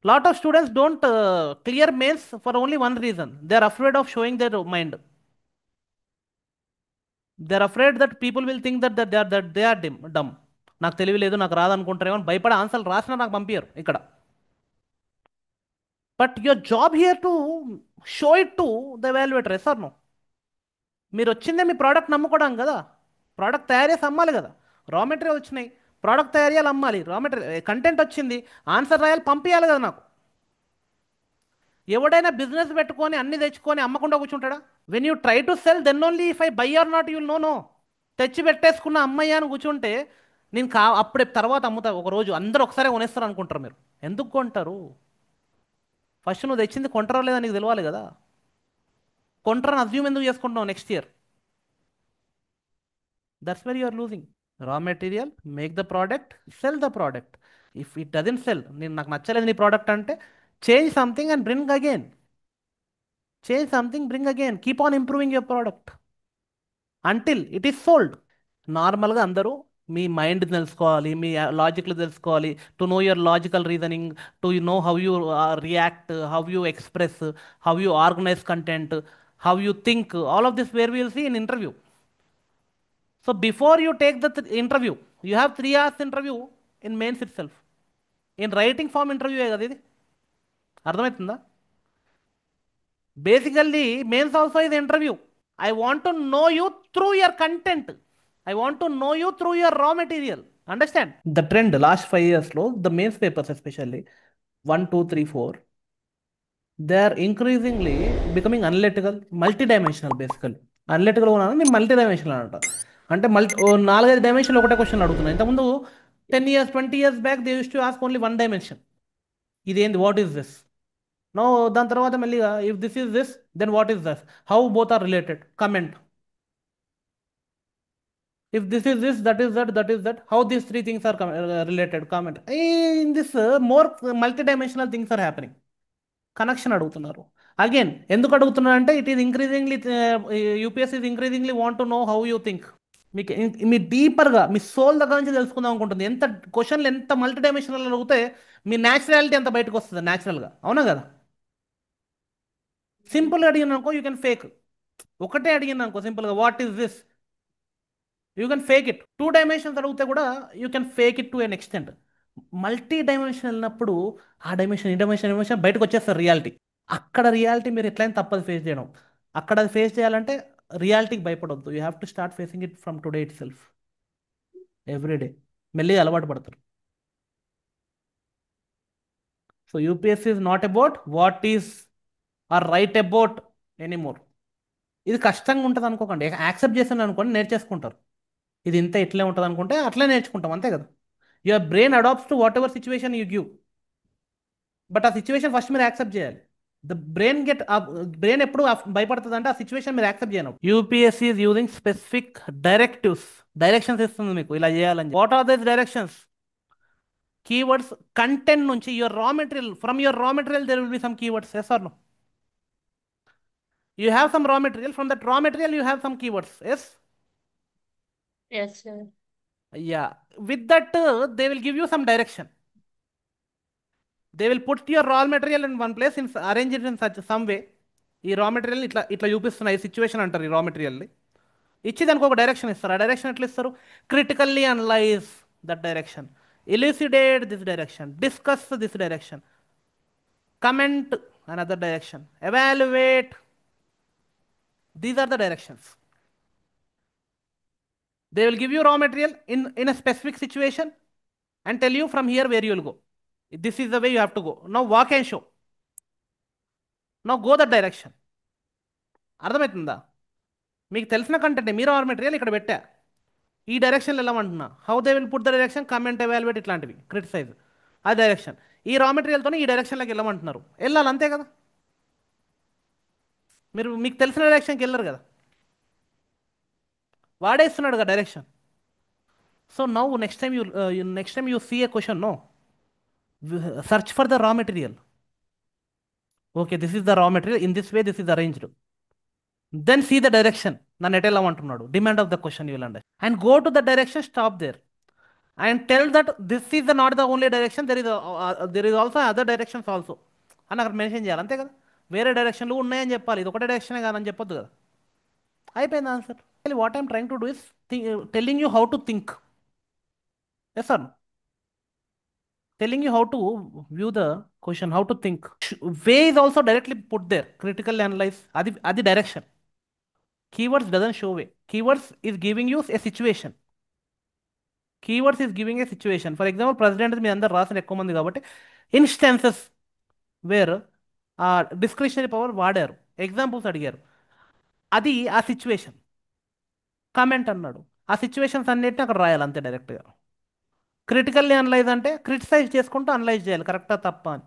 Lot of students don't clear mains for only one reason. They are afraid of showing their mind. They are afraid that people will think that they are dumb. నాకు తెలివి లేదు, నాకు రాదు అనుకుంటారేమో అని భయపడే ఆన్సర్లు రాసినా నాకు పంపించారు ఇక్కడ. But your job here to show it to the evaluator. Yes or no? మీరు వచ్చిందే మీ ప్రోడక్ట్ నమ్ముకోవడం కదా, ప్రోడక్ట్ తయారు చేసి అమ్మాలి కదా. రా మెటీరియల్ వచ్చినాయి, ప్రోడక్ట్ తయారు చేయాలి, అమ్మాలి. రా మెటీరియల్ కంటెంట్ వచ్చింది, ఆన్సర్ రాయాలి, పంపించాలి కదా నాకు. ఎవడైనా బిజినెస్ పెట్టుకొని అన్ని తెచ్చుకొని అమ్మకుండా కూర్చుంటాడా? When you try to sell then only if I buy or not you know. తెచ్చి పెట్టేసుకున్న అమ్మయ్య అని కూర్చుంటే నేను అప్పుడే తర్వాత అమ్ముతా ఒకరోజు, అందరూ ఒకసారి కొనేస్తారు అనుకుంటారు. మీరు ఎందుకు కొంటారు? ఫస్ట్ నువ్వు తెచ్చింది కొంటారో లేదా నీకు తెలియాలి కదా. కొంటారని అజ్యూమ్ ఎందుకు చేసుకుంటున్నావు next year? That's where you are losing. Raw material, make the product, sell the product. If it doesn't sell, నాకు నచ్చలేదు నీ ప్రోడక్ట్ అంటే, change something and bring again. Change something, bring again, keep on improving your product until it is sold. నార్మల్గా అందరూ మీ mind తెలుసుకోవాలి, మీ లాజిక్లు తెలుసుకోవాలి, to know your logical reasoning, to know how you react, how you express, how you organise content, how you think, all of this where will see in interview. So before you take the interview, you have 3 hours interview in mains itself. In writing form interview కదా ఇది, అర్థమవుతుందా? Basically mains also ఇది interview. I want to know you through your content. I want to know you through your raw material. Understand? The trend last 5 years low, the mains papers especially, 1, 2, 3, 4, they are increasingly becoming analytical, multidimensional basically. Analytical ఉన్నాను నేను multi dimensional అనమాట. అంటే నాలుగైదు డైమెన్షన్లు ఒకటే question అడుగుతున్నాను. ఇంతకుముందు 10 years 20 years back they use to ask only one dimension. ఇదేంది, what is this? No, దాని తర్వాత మెల్లిగా if this is this then what is thus, how both are related, comment. If this is this, that is that, that is that, how these three things are related, comment. In this more multidimensional things are happening. Connection అడుగుతున్నారు. Again ఎందుకు అడుగుతున్నారు అంటే it is increasingly, UPSC is increasingly want to know how you think. మీకు మీ డీపర్గా మీ soul దగ్గర నుంచి తెలుసుకుందాం అనుకుంటుంది. ఎంత క్వశ్చన్లు ఎంత మల్టీ డైమెన్షనల్ అడిగితే మీ న్యాచురాలిటీ అంత బయటకు వస్తుంది న్యాచురల్గా. అవునా కదా? సింపుల్గా అడిగిన అనుకో యూ కెన్ ఫేక్. ఒకటే అడిగిన అనుకో సింపుల్గా what is this, you can fake it. 2 dimensions అడిగితే కూడా you can fake it to an extent. Multi dimension వెళ్ళినప్పుడు ఆ డైమెన్షన్ ఈ డైమెన్షన్ బయటకు వచ్చేస్తారు రియాలిటీ. అక్కడ రియాలిటీ మీరు ఎట్లయినా తప్పదు ఫేస్ చేయడం. అక్కడ అది ఫేస్ చేయాలంటే రియాలిటీకి భయపడొద్దు. You have to start facing it from today itself, everyday. మెల్లిగా అలవాటు పడతారు. So UPSC is not about what is or write about anymore. ఇది కష్టంగా ఉంటుంది అనుకోకండి, యాక్సెప్ట్ చేసాను అనుకోండి నేర్చేసుకుంటారు. ఇది ఇంత ఇట్లే ఉంటుంది అనుకుంటే అట్లే నేర్చుకుంటాం, అంతే కదా. Your brain adapts to whatever situation you give. But ఆ సిచ్యువేషన్ ఫస్ట్ మీరు యాక్సెప్ట్ చేయాలి. ద బ్రెయిన్ ఎప్పుడు భయపడుతుంది అంటే ఆ సిచ్యువేషన్ మీరు యాక్సెప్ట్ చేయను. UPSC is using specific directives, directions ఇస్తుంది మీకు ఇలా చేయాలని. What are these directions? Keywords content నుంచి your raw material, from your raw material there will be some keywords. Yes or no? You have some raw material. From that raw material, you have some keywords. Yes? Yes, sir. Yeah. With that, they will give you some direction. They will put your raw material in one place, arrange it in such some way. ఈ raw material ఇట్లా ఇట్లా చూపిస్తున్నాయి situation అంటారు. ఈ రా మెటీరియల్ని ఇచ్చి దానికి ఒక డైరెక్షన్ ఇస్తారు. ఆ డైరెక్షన్ ఎట్లా ఇస్తారు? Critically analyse that direction, elucidate this direction, discuss this direction, comment another direction, evaluate. These are the directions. They will give you raw material in a specific situation and tell you from here where you will go. This is the way you have to go. Now walk and show. Now go that direction. అర్థమవుతుందా? మీకు తెలిసిన content మీరు raw material ఇక్కడ పెట్టా, ఈ డైరెక్షన్లో వెళ్ళమంటున్నా. How they will put the direction, comment, evaluate, ఇట్లాంటివి, క్రిటిసైజ్. ఆ డైరెక్షన్ ఈ రా మెటీరియల్తోనే ఈ డైరెక్షన్లోకి వెళ్ళమంటున్నారు. వెళ్ళాలి, అంతే కదా. మీరు మీకు తెలిసిన డైరెక్షన్కి వెళ్ళరు కదా, వాడేస్తున్నాడు కదా direction. So now next time you see a question, no, search for the raw material. Okay, this is the raw material. In this way, this is arranged. Then see the direction. నన్ను ఎటు వెళ్ళమంటున్నాడు, demand of the question you will understand. And go to the direction, stop there. And tell that this is not the only direction. There is also other directions also. అని అక్కడ mention చేయాలి, అంతే కదా. వేరే డైరెక్షన్లు ఉన్నాయని చెప్పాలి, ఇది ఒకటే డైరెక్షనే కాదని చెప్పొద్దు కదా. అయిపోయింది answer. What I'm trying to do is telling you how to think. Yes sir, telling you how to view the question, how to think. Way is also directly put there. Critical analyze. Adi direction. Keywords doesn't show way. Keywords is giving you a situation. Keywords is giving a situation. For example, president మీ అందరు రాసిన ఎక్కువ మంది కాబట్టి instances where ఆ discretionary power వాడారు, examples అడిగారు. అది ఆ సిచ్యువేషన్. కమెంట్ అన్నాడు, ఆ సిచ్యువేషన్స్ అన్నిటిని అక్కడ రాయాలి, అంతే డైరెక్ట్గా. క్రిటికల్లీ అనలైజ్ అంటే క్రిటిసైజ్ చేసుకుంటూ అనలైజ్ చేయాలి, కరెక్టా తప్ప అని.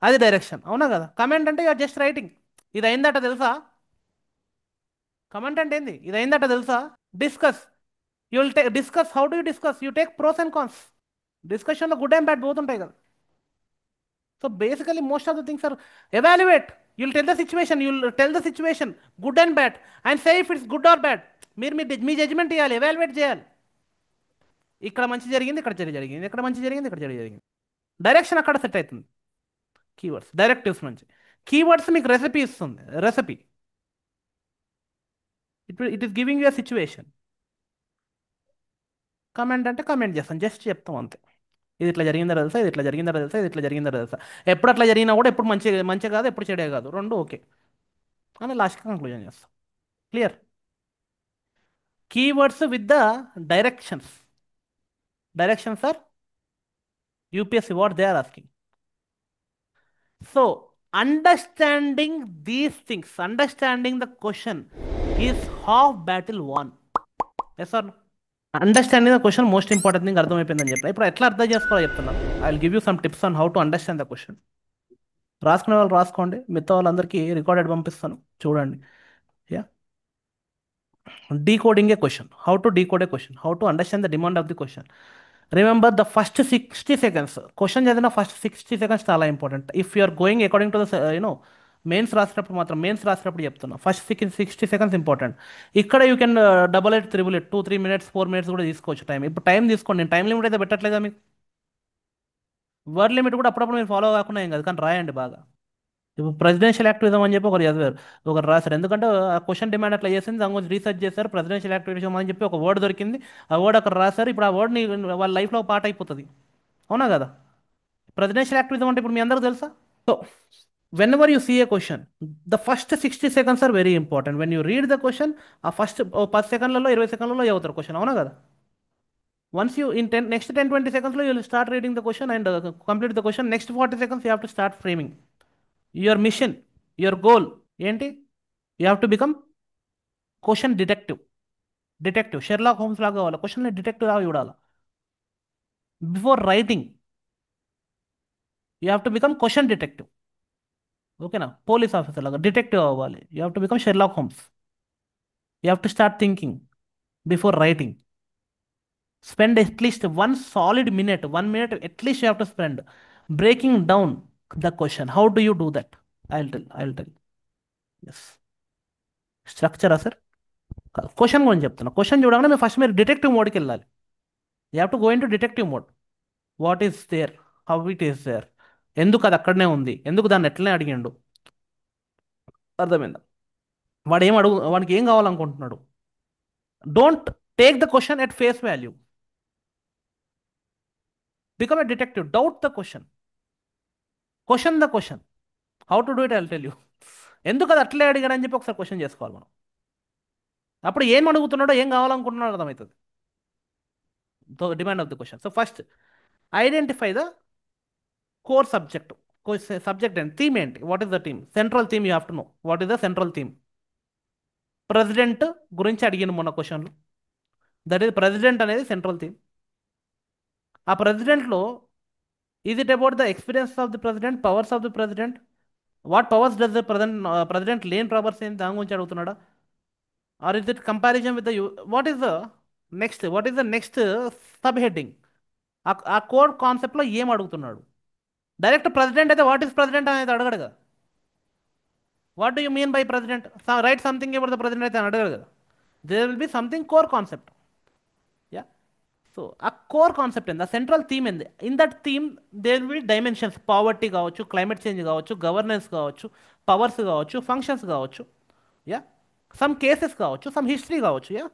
అది డైరెక్షన్, అవునా కదా. కమెంట్ అంటే యూఆర్ జస్ట్ రైటింగ్, ఇది అయిందట తెలుసా. కమెంట్ అంటే ఏంది, ఇది అయిందట తెలుసా. Discuss, you will discuss. How do you discuss? You take pros and cons. డిస్కషన్లో గుడ్ అండ్ బ్యాడ్ బోత్ ఉంటాయి కదా. So basically most of the things are evaluate. You will tell the situation, you will tell the situation good and bad and say if it's good or bad. మీరు మీ judgement ఇవ్వాలి, evaluate చేయాలి. ఇక్కడ మంచి జరిగింది, ఇక్కడ జరిగింది, ఇక్కడ మంచి జరిగింది, ఇక్కడ జరిగింది. డైరెక్షన్ అక్కడ సెట్ అవుతుంది. కీవర్డ్స్ డైరెక్టివ్స్ నుంచి. కీవర్డ్స్ మీకు రెసిపీ ఇస్తుంది. Recipe it is giving you a situation. Comment అంటే కమెంట్ చేస్తాం, జస్ట్ చెప్తాం అంతే. ఇది ఇట్లా జరిగిందా తెలుసా, ఇది ఇట్లా జరిగిందా తెలుసా, ఇది ఇట్లా జరిగిందా తెలుసా. ఎప్పుడు అట్లా జరిగినా కూడా ఎప్పుడు మంచి కాదు, ఎప్పుడు చెడే కాదు, రెండు ఓకే అని లాస్ట్కి కంక్లూజన్ చేస్తాం. Clear. Keywords with the directions. Directions are UPSC what they are asking. So, understanding these things, understanding the question is half battle won. Yes or no? Understanding the question most important thing అర్థమైపోయిందని చెప్పి ఇప్పుడు ఎట్లా అర్థం చేసుకోవాలో చెప్తున్నాను. I will give you some tips on how to understand the question. రాసుకునే వాళ్ళు రాసుకోండి, మిగతా వాళ్ళందరికీ రికార్డెడ్ పంపిస్తాను చూడండి. Yeah, decoding a question, how to decode a question, how to understand the demand of the question. Remember the first 60 seconds, question చదివిన first 60 seconds చాలా important. If you are going according to the mains రాసేటప్పుడు మాత్రం, mains రాసేటప్పుడు చెప్తున్నా, first 60 seconds important. ఇక్కడ you can double eight triple eight 2-3 minutes 4 minutes కూడా తీసుకోవచ్చు time. ఇప్పుడు టైం తీసుకోండి, నేను టైం లిమిట్ అయితే పెట్టట్లేదా మీకు. వర్డ్ లిమిట్ కూడా అప్పుడప్పుడు మీరు ఫాలో కాకుండా ఏం కాదు, కానీ రాయండి బాగా. ఇప్పుడు ప్రెసిడెన్షియల్ యాక్టివిజం అని చెప్పి ఒకరు చదివారు, ఒకరు రాశారు. ఎందుకంటే ఆ క్వశ్చన్ డిమాండ్ అట్లా చేసింది, దాని గురించి రీసెర్చ్ చేశారు. ప్రెసిడెన్షియల్ యాక్టివిజం అని చెప్పి ఒక వర్డ్ దొరికింది, ఆ వర్డ్ అక్కడ రాశారు. ఇప్పుడు ఆ వర్డ్ని వాళ్ళ లైఫ్లో పార్ట్ అయిపోతుంది. అవునా కదా. ప్రెసిడెన్షియల్ యాక్టివిజం అంటే ఇప్పుడు మీ అందరికీ తెలుసా. So whenever you see a question, the first 60 seconds are very important. When you read the question, ఆ ఫస్ట్ 10 సెకండ్లలో 20 సెకండ్లలో చదువుతారు క్వశ్చన్. అవునా కదా. వన్స్ యూ ఇన్ నెక్స్ట్ 10-20 సెకండ్స్లో you will start reading the question and complete the question. Next 40 seconds you have to start framing your mission, your goal ఏంటి. You have to become question detective. Detective Sherlock Holmes లాగా కావాలి, క్వశ్చన్ని detective లాగా చూడాలి. Before writing you have to become question detective. ఓకేనా. Police officer లాగా detective అవ్వాలి. You have to become Sherlock Holmes. You have to start thinking before writing. Spend at least 1 solid minute, 1 minute at least you have to spend breaking down the question. How do you do that? I'll tell. Yes. స్ట్రక్చరా sir. Question గురించి చెప్తున్నా. Question చూడగానే మీరు first మీరు detective మోడ్కి వెళ్ళాలి. You have to go in to detective mode. What is there, how it is there, ఎందుకు అది అక్కడనే ఉంది, ఎందుకు దాన్ని ఎట్లనే అడిగిండు. అర్థమైందా. వాడికి ఏం కావాలనుకుంటున్నాడు. Don't take the question at face value. Become a detective. Doubt the question. Question the question. How to do it I will tell you. ఎందుకు అది అట్లే అడిగాడని చెప్పి ఒకసారి క్వశ్చన్ చేసుకోవాలి మనం. అప్పుడు ఏం అడుగుతున్నాడో ఏం కావాలనుకుంటున్నాడో అర్థమవుతుంది. Demand of the question. So first identify the core subject. Subject and theme ఏంటి, what is the theme, central theme. You have to know what is the central theme. President గురించి అడిగాను మొన్న క్వశ్చన్లు, దట్ ఈస్ ప్రెసిడెంట్ అనేది central theme. ఆ ప్రెసిడెంట్లో is it about the experience of the president, powers of the president, what powers does the president లేని powers ఏంటి దాని గురించి అడుగుతున్నాడా. Are is it comparison with the what is the next sub heading. ఆ core కాన్సెప్ట్లో ఏం అడుగుతున్నాడు. Direct president అయితే వాట్ ఈస్ ప్రెసిడెంట్ అనేది అడగడు కదా. What do you mean by president, write something about the president అయితే అడగడు కదా. There will be something core concept. Yeah. So ఆ కోర్ కాన్సెప్ట్ ఏంది, ఆ సెంట్రల్ థీమ్ ఏంది. In that theme there will dimensions. Poverty కావచ్చు, క్లైమేట్ చేంజ్ కావచ్చు, governance కావచ్చు, పవర్స్ కావచ్చు, ఫంక్షన్స్ కావచ్చు. యా. సమ్ కేసెస్ కావచ్చు, సమ్ హిస్టరీ కావచ్చు. Yeah.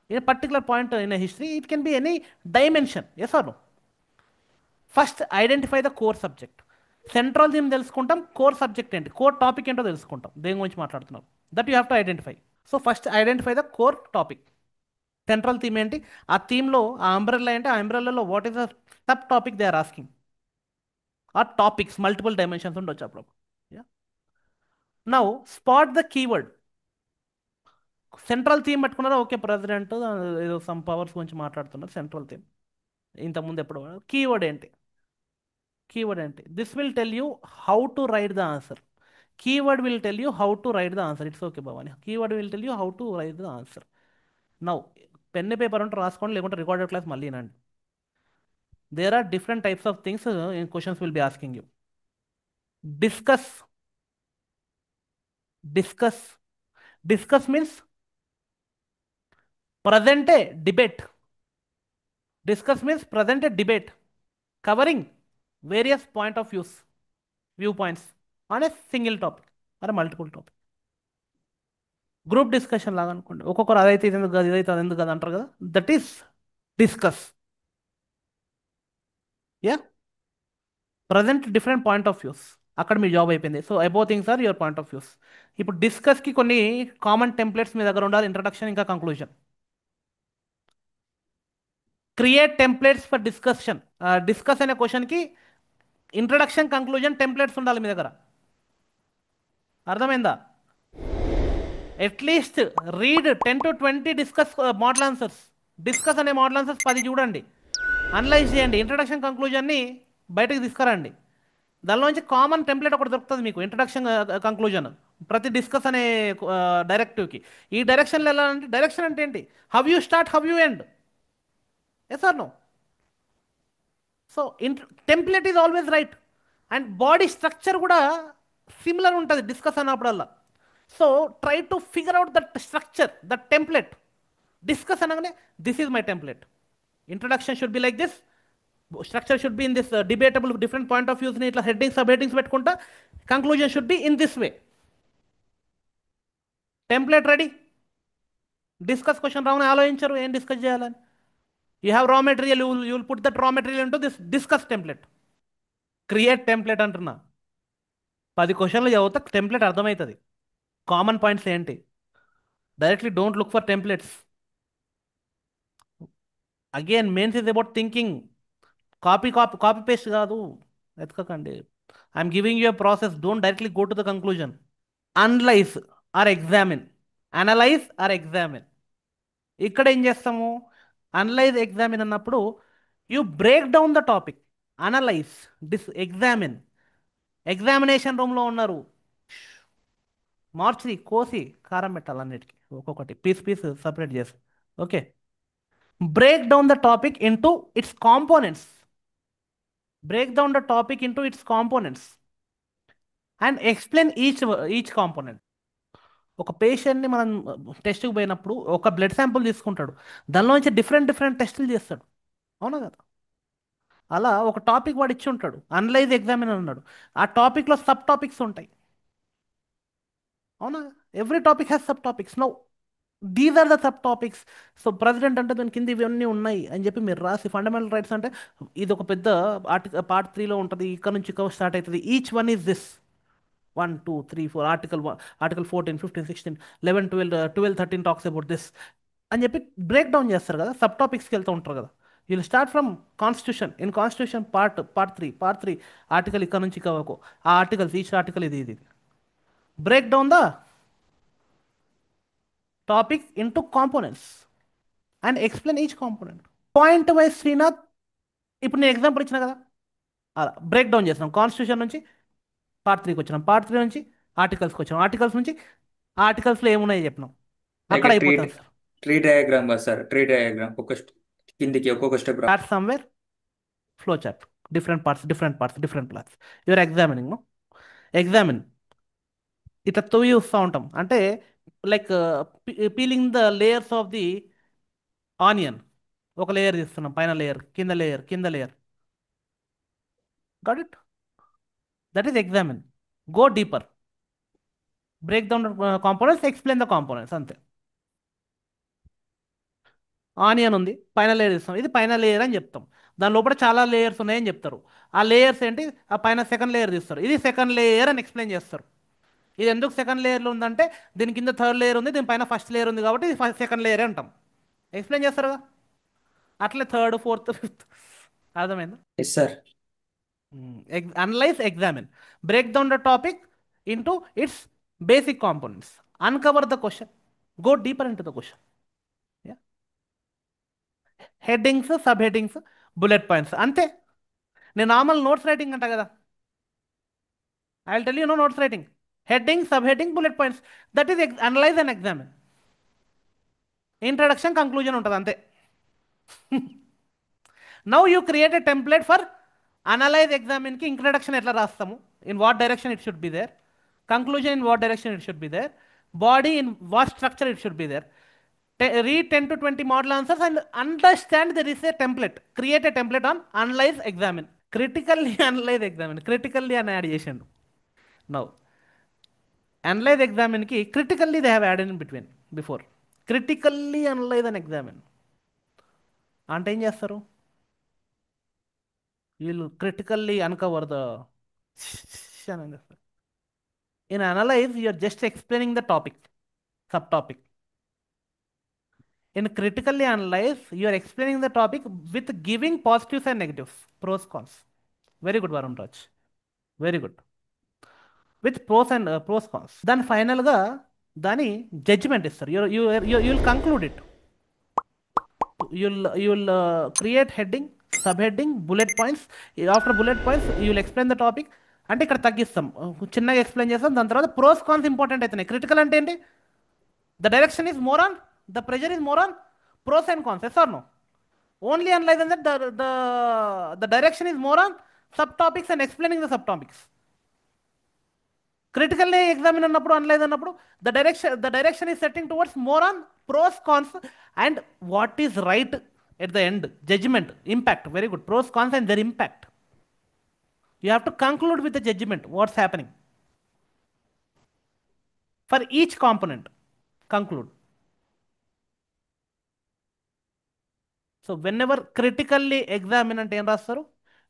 In particular point in history it can be any dimension. Yes or no. First identify the core subject. Central theme తెలుసుకుంటాం, core subject ఏంటి, core topic ఏంటో తెలుసుకుంటాం, దేని గురించి మాట్లాడుతున్నాం. That you have to identify. So first identify the core topic. Central theme ఏంటి, ఆ థీమ్లో ఆ అంబ్రెల్లా ఏంటి, ఆ అంబ్రెల్లాలో what is the sub topic they are asking. ఆ టాపిక్స్ మల్టిపుల్ డైమెన్షన్స్ ఉండొచ్చు అప్పుడు. Now spot the keyword. Central theme పెట్టుకున్నారా, ఓకే ప్రెసిడెంట్ ఏదో సమ్ పవర్స్ గురించి మాట్లాడుతున్నారు, సెంట్రల్ థీమ్. ఇంతకుముందు ఎప్పుడు కీవర్డ్ ఏంటి, కీవర్డ్ ఏంటి. This will tell you how to write the answer. Keyword will tell you how to write the answer. It's okay Bhavani. Keyword will tell you how to write the answer. Now pen paper ఉంటే రాసుకోండి, లేకుంటే recorded class మళ్ళీ వినండి. There are different types of things in questions will be asking you. Discuss. Discuss. Discuss means present a debate. Discuss means present a debate covering various point of view points on a single topic or multiple topic. Group discussion లాగా అనుకోండి, ఒక్కొక్కరు అదైతే ఇది ఎందుకు కాదు, ఇదైతే అది ఎందుకు కాదు అంటారు కదా. That is discuss. Yeah. Present different point of views. అక్కడ మీ జాబ్ అయిపోయింది. So above things are your point of views. ఇప్పుడు డిస్కస్కి కొన్ని కామన్ టెంప్లెట్స్ మీ దగ్గర ఉండాలి, ఇంట్రడక్షన్ ఇంకా conclusion. Create templates for discussion. Discuss అనే క్వశ్చన్కి ఇంట్రడక్షన్ కంక్లూజన్ టెంప్లెట్స్ ఉండాలి మీ దగ్గర. అర్థమైందా? At least read 10 to 20 discuss model answers. Discuss అనే మోడల్ ఆన్సర్స్ 10 చూడండి, అనలైజ్ చేయండి, ఇంట్రడక్షన్ కంక్లూజన్ని బయటకు తీసుకురండి. దానిలోంచి కామన్ టెంప్లెట్ ఒకటి దొరుకుతుంది మీకు, ఇంట్రడక్షన్ కంక్లూజన్ ప్రతి డిస్కస్ అనే డైరెక్టివ్కి. ఈ డైరెక్షన్లో ఎలా అంటే, డైరెక్షన్ అంటే ఏంటి? How you start, how you end. Yes or no? So template is always right. And body structure కూడా సిమిలర్ ఉంటుంది డిస్కస్ అన్నప్పుడల్లా. So try to figure out that structure, that template. Discuss అనగానే this is my template. Introduction should be like this, structure should be in this, debatable different point of వ్యూస్ని ఇట్లా headings sub headings పెట్టుకుంటా, conclusion should be in this way. Template ready. Discuss question రావుని ఆలోచించరు ఏం discuss చేయాలని. You have raw material, you will put that raw material into this discuss template. Create template అంటున్నా. 10 క్వశ్చన్లు చదివితే టెంప్లెట్ అర్థమవుతుంది. Common points ఏంటి? Directly don't look for templates. Again mains is about thinking. Copy paste కాదు, ఎతకకండి. I'm giving you a process, don't directly go to the conclusion. Analyse or examine. Analyse or examine. ఇక్కడ ఏం చేస్తాము? Analyse examine అన్నప్పుడు you break down the topic. Analyse, examine. Examination రూమ్లో ఉన్నారు, మార్చి కోసి కారం పెట్టాలి అన్నిటికీ, ఒక్కొక్కటి పీస్ పీస్ సపరేట్ చేసి. Okay, break down the topic into it's components. Break down the topic into it's components and explain each component. ఒక పేషెంట్ని మనం టెస్ట్కి పోయినప్పుడు ఒక బ్లడ్ శాంపుల్ తీసుకుంటాడు, దానిలోంచి డిఫరెంట్ డిఫరెంట్ టెస్టులు చేస్తాడు, అవునా కదా? అలా ఒక టాపిక్ వాడు ఇచ్చి ఉంటాడు, అనలైజ్ ఎగ్జామిన్ అన్నాడు. ఆ టాపిక్లో సబ్ టాపిక్స్ ఉంటాయి, అవునా? Every topic has sub topics. No, these are the sub topics. So president అంటే దాని కింద ఇవన్నీ ఉన్నాయి అని చెప్పి మీరు రాసి, ఫండమెంటల్ రైట్స్ అంటే ఇది ఒక పెద్ద పార్ట్ 3లో ఉంటుంది, ఇక్కడ నుంచి ఇక్కడ స్టార్ట్ అవుతుంది. Each one is this 1 2 3 4 article 14 15 16 11 12 13 talks about this అని చెప్పి బ్రేక్ డౌన్ చేస్తారు కదా, సబ్ టాపిక్స్కి వెళ్తూ ఉంటారు కదా. Will start from constitution. In constitution part 3 article ఇక్కడ నుంచి ఇక్కడ వరకు, ఆ ఆర్టికల్స్ ఈచ్ ఆర్టికల్ ఇది break down the topic into components and explain each component. Point wise Srinath, ఇప్పుడు నేను ఎగ్జాంపుల్ ఇచ్చిన కదా, అలా బ్రేక్ డౌన్ చేస్తున్నాం. కాన్స్టిట్యూషన్ నుంచి పార్ట్ 3కి వచ్చినాం, పార్ట్ 3 నుంచి ఆర్టికల్స్కి వచ్చాం, ఆర్టికల్స్ నుంచి ఆర్టికల్స్లో ఏమున్నాయో చెప్పినాం, లైక్ అక్కడ ఏ ట్రీ అయిపోతాం సార్. ట్రీ డయాగ్రామ్ కదా సార్, ట్రీ డయాగ్రామ్ కిందికి ఒక్కొక్క step. Start somewhere, flow chart, different parts your examining. No, examine ఇట్లా తొవి వస్తూ ఉంటాం అంటే, like peeling the layers of the onion. ఒక లేయర్ తీస్తున్నాం, పైన లేయర్, కింద లేయర్, కింద layer. Got it? That is examine. Go deeper, break down components, explain the components, అంతే. ఆనియన్ ఉంది, పైన లేయర్ ఇస్తాం, ఇది పైన లేయర్ అని చెప్తాం. దాని లోపల చాలా లేయర్స్ ఉన్నాయని చెప్తారు. ఆ లేయర్స్ ఏంటి? ఆ పైన సెకండ్ లేయర్ తీస్తారు, ఇది సెకండ్ లేయర్ అని ఎక్స్ప్లెయిన్ చేస్తారు. ఇది ఎందుకు సెకండ్ లేయర్లో ఉందంటే దీని కింద థర్డ్ లేయర్ ఉంది, దీని పైన ఫస్ట్ లేయర్ ఉంది కాబట్టి ఇది సెకండ్ లేయర్ అంటాం. ఎక్స్ప్లెయిన్ చేస్తారు కదా, అట్లే థర్డ్ ఫోర్త్ ఫిఫ్త్. అర్థమైందా? Yes sir. Analyse, examine, break down the topic into its basic components, uncover the question, go deeper in to the question. Headings, sub headings, bullet points, అంతే. నేను normal notes writing అంట కదా, I will tell you, no notes writing, heading, sub heading, bullet points, that is analyse and examine. Introduction, conclusion ఉంటుంది అంతే. Now you create a template for analyse ఎగ్జామిన్కి. Introduction ఎట్లా రాస్తాము, in what direction it should be there, conclusion in what direction it should be there, body in what structure it should be there. Read 10 to 20 model answers and understand there is a template. Create a template on analyze, examine. Critically analyze, examine. Critically అని add చేసిండు. Now, analyze, examine కి critically they have added in between before. Critically analyze and examine అంటే ఏం చేస్తారు? వీళ్ళు critically uncover the question. In analyze, you are just explaining the topic, subtopic. In critically analyze, you are explaining the topic with giving positives and negatives, pros, cons. Very good, Varun Raj. Very good. With pros and pros, cons. Then final ga dani judgment is sir. You'll conclude it. You'll create heading, subheading, bullet points. After bullet points, you'll explain the topic. అంటే ఇక్కడ తగ్గిస్తాం, చిన్నగా explain చేస్తాం. దాని తర్వాత pros cons important అవుతున్నాయి. Critical అంటే ఏంటి? The direction is more on, the pressure is more on pros and cons. Yes or no? Only analyze that the direction is more on subtopics and explaining the subtopics. Critically examine అన్నప్పుడు, analyse అన్నప్పుడు the direction is setting towards more on pros, cons and what is right at the end. Judgment, impact. Very good. Pros, cons and their impact. You have to conclude with the judgment. What's happening? For each component, conclude. So whenever critically examine అంటే ఏం రాస్తారు?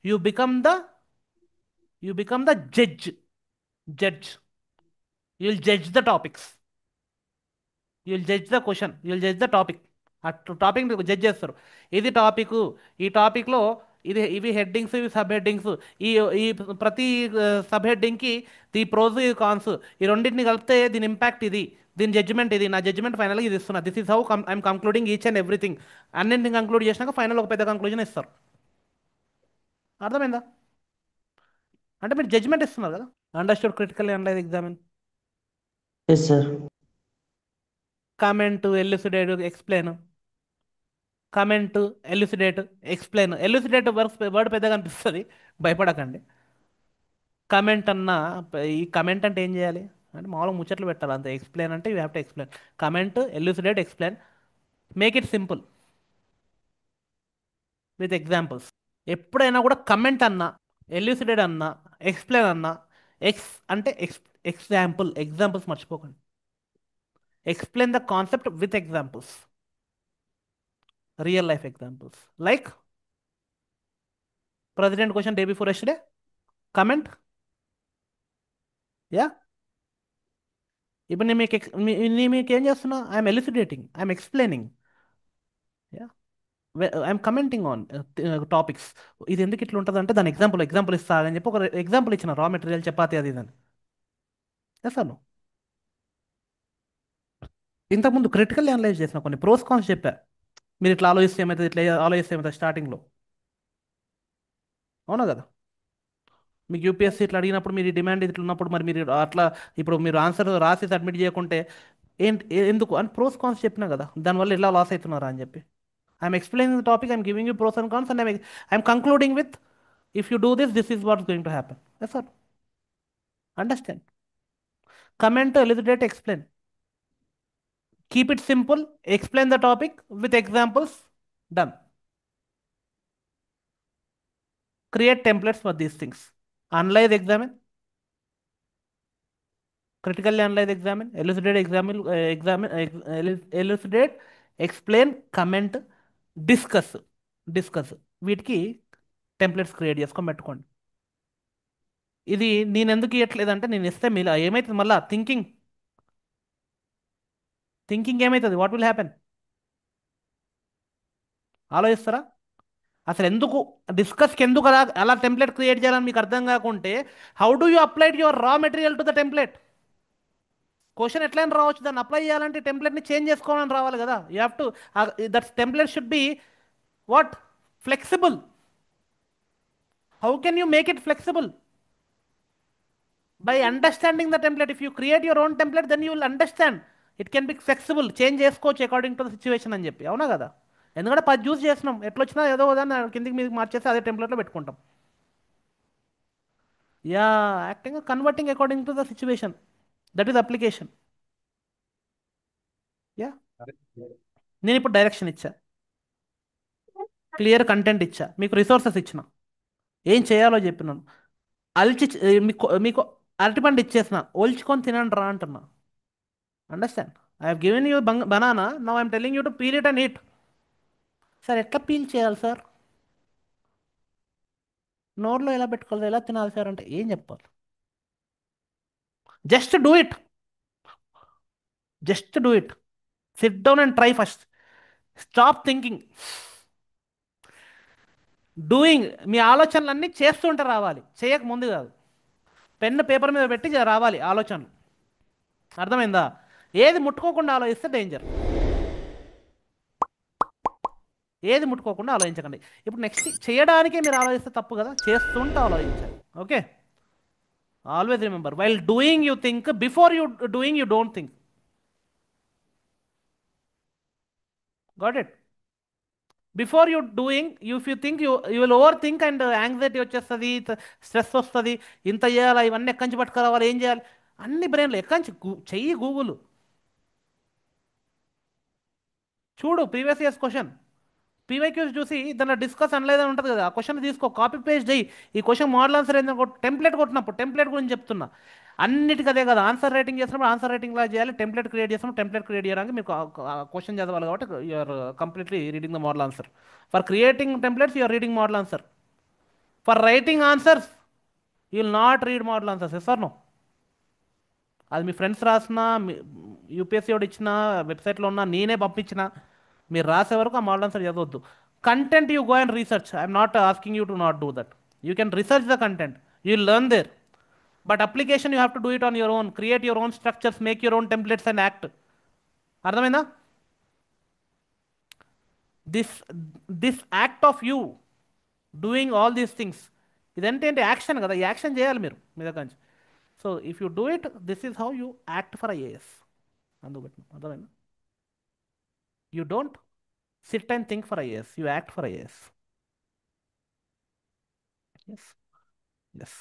You become the judge. You'll judge the topics. You'll judge the question. You'll judge the topic. ఆ topic judge చేస్తారు. ఇది topic, ఈ టాపిక్లో ఇవి headings, ఇవి సబ్ హెడ్డింగ్స్, ఈ ఈ ప్రతి సబ్ హెడ్డింగ్కి ఈ ప్రోజ్, ఈ కాన్స్, ఈ రెండింటిని కలిపితే దీని ఇంపాక్ట్ ఇది, దీని జడ్జ్మెంట్ ఇది, నా జడ్జ్మెంట్ ఫైనల్గా ఇది ఇస్తున్నా. This is how I'm concluding each and everything. అన్నింటిని కంక్లూడ్ చేసినాక ఫైనల్ ఒక పెద్ద కంక్లూజన్ ఇస్తారు. అర్థమైందా? అంటే మీరు జడ్జ్మెంట్ ఇస్తున్నారు కదా. Understood critical analyse examine. Yes sir. Comment, elucidate, explain. Comment, elucidate, explain. Elucidate word పెద్దగా అనిపిస్తుంది, భయపడకండి. కమెంట్ అన్న, ఈ కమెంట్ అంటే ఏం చేయాలి అంటే మామూలుగా ముచ్చట్లు పెట్టాలి అంతే. ఎక్స్ప్లెయిన్ అంటే you have to explain. Comment, elucidate, explain. Make it simple with examples. ఎప్పుడైనా కూడా కమెంట్ అన్నా, ఎల్యూసిడేట్ అన్నా, ఎక్స్ప్లెయిన్ అన్నా, అంటే ఎగ్జాంపుల్స్ మర్చిపోకండి. Explain the concept with examples, real life examples. Like president question day before yesterday, comment. Yeah, ఇప్పుడు నేను మీకు ఏం చేస్తున్నా? I'm elucidating, I'm explaining, yeah, I'm commenting on topics. ఇది ఎందుకు ఇట్లా ఉంటుంది అంటే దాని ఎగ్జాంపుల్ ఇస్తా అని చెప్పి ఒక ఎగ్జాంపుల్ ఇచ్చిన. రా మెటీరియల్, చపాతి, అది ఇదని. చేస్తాను. ఇంతకుముందు క్రిటికల్ అనలైజ్ చేసిన కొన్ని ప్రోస్ కాన్స్ చెప్పా. మీరు ఇట్లా ఆలోచిస్తే ఏమవుతుంది, ఇట్లా ఆలోచిస్తే ఏమవుతుంది స్టార్టింగ్లో. అవునా కదా? మీకు యూపీఎస్సీ ఇట్లా అడిగినప్పుడు మీరు డిమాండ్ ఇట్లా ఉన్నప్పుడు మరి మీరు అట్లా ఇప్పుడు మీరు ఆన్సర్ రాసి సబ్మిట్ చేయకుంటే ఎందుకు అని ప్రోస్ కాన్స్ చెప్పినా కదా, దానివల్ల ఎలా లాస్ అవుతున్నారా అని చెప్పి. I'm explaining the topic, I'm giving you pros and cons and I'm concluding with if you do this is what's going to happen. Yes sir, understand. Comment, elucidate, explain. Keep it simple, explain the topic with examples. Done. Create templates for these things. Analyze, examine. Critically analyze, examine. Elucidate, elucidate, explain, comment, discuss. వీటికి templates create చేసుకొని పెట్టుకోండి. ఇది నేను ఎందుకు ఇవ్వట్లేదంటే, నేను ఇస్తే మీలా ఏమవుతుంది మళ్ళా థింకింగ్ ఏమవుతుంది? What will happen? ఆలోచిస్తారా? అసలు ఎందుకు డిస్కస్కి ఎందుకు అలా టెంప్లెట్ క్రియేట్ చేయాలని మీకు అర్థం కాకుంటే, how do you applied your raw material to the template? Question ఎట్లయినా రావచ్చు, దాన్ని అప్లై చేయాలంటే టెంప్లెట్ని చేంజ్ చేసుకోవాలని రావాలి కదా. You have to, that template should be what? Flexible. How can you make it flexible? By understanding the template. If you create your own template then you will understand it can be flexible, change చేసుకోవచ్చు according to the situation అని చెప్పి. అవునా కదా? ఎందుకంటే 10 use చేసినాం, ఎట్లా వచ్చినా ఏదో దాన్ని కిందికి మీదకి మార్చేసి అదే టెంప్లెట్లో పెట్టుకుంటాం. Yeah, acting converting according to the situation, that is application. Yeah, నేను ఇప్పుడు డైరెక్షన్ ఇచ్చా, క్లియర్ కంటెంట్ ఇచ్చా, మీకు రిసోర్సెస్ ఇచ్చిన, ఏం చేయాలో చెప్పినాను. మీకు అరటిపండు ఇచ్చేసిన, ఒల్చుకొని తినండి రా అంటున్నా. Understand? I have given you banana, now I'm telling you to peel it and eat. Sir ఎట్లా పీల్ చేయాలి సార్? నోట్లో ఎలా పెట్టుకోవాలి, ఎలా తినాలి సార్ అంటే ఏం చెప్పాలి? Just do it, just do it. Sit down and try first. Stop thinking, doing. మీ ఆలోచనలన్నీ చేస్తుంటే రావాలి, చేయక ముందు కాదు. పెన్ను పేపర్ మీద పెట్టి రావాలి ఆలోచనలు. అర్థమైందా? ఏది ముట్టుకోకుండా ఆలోచిస్తే డేంజర్. ఏది ముట్టుకోకుండా ఆలోచించకండి. ఇప్పుడు నెక్స్ట్ చేయడానికే మీరు ఆలోచిస్తే తప్పు కదా, చేస్తుంటే ఆలోచించాలి. Okay, always remember, while doing you think, before you doing you don't think. Got it? Before you doing, if you think you will over think and anxiety వచ్చేస్తుంది, స్ట్రెస్ వస్తుంది. ఇంత చేయాలా, ఇవన్నీ ఎక్కడి నుంచి పట్టుకురావాలి, ఏం చేయాలి, అన్ని బ్రెయిన్లో ఎక్కడి నుంచి చెయ్యి గూగుల్ చూడు, ప్రీవియస్ ఇయర్స్ క్వశ్చన్ పీవైక్యూస్ చూసి దాంట్లో డిస్కస్ అనలైజ్ అని ఉంటుంది కదా, ఆ క్వశ్చన్ తీసుకో, కాపీ పేస్ట్ చేయి. ఈ క్వశ్చన్ మోడల్ ఆన్సర్ ఏంటంటే టెంప్లెట్ కొట్టినప్పుడు, టెంప్లెట్ గురించి చెప్తున్నా. అన్నిటికీ అదే కదా, ఆన్సర్ రైటింగ్ చేసినప్పుడు ఆన్సర్ రైటింగ్ లా చేయాలి, టెంప్లెట్ క్రియేట్ చేసినప్పుడు టెంప్లెట్ క్రియేట్ చేయడానికి మీకు క్వశ్చన్ చదవాలి. కాబట్టి you're completely reading the model answer. For creating templates you're reading model answer. For writing answers you will not read model answers. Yes or no? అది మీ friends రాసిన, UPSC వాడు ఇచ్చిన, వెబ్సైట్లో ఉన్న, నేనే పంపించిన, మీరు రాసే వరకు ఆ మోడల్ ఆన్సర్ చదవద్దు. Content you go and research. I'm not asking you to not do that. You can research the content, you learn there. But application you have to do it on your own. Create your own structures, make your own templates and act. అర్థమైందా? This this act of you doing all these things, ఇదంటే ఏంటి? Action కదా, ఈ action చేయాలి మీరు మీ దగ్గర నుంచి. So if you do it, this is how you act for IAS. అందుబట్టి అర్థమైందా? You don't sit and think for IAS, you act for IAS. Yes, yes.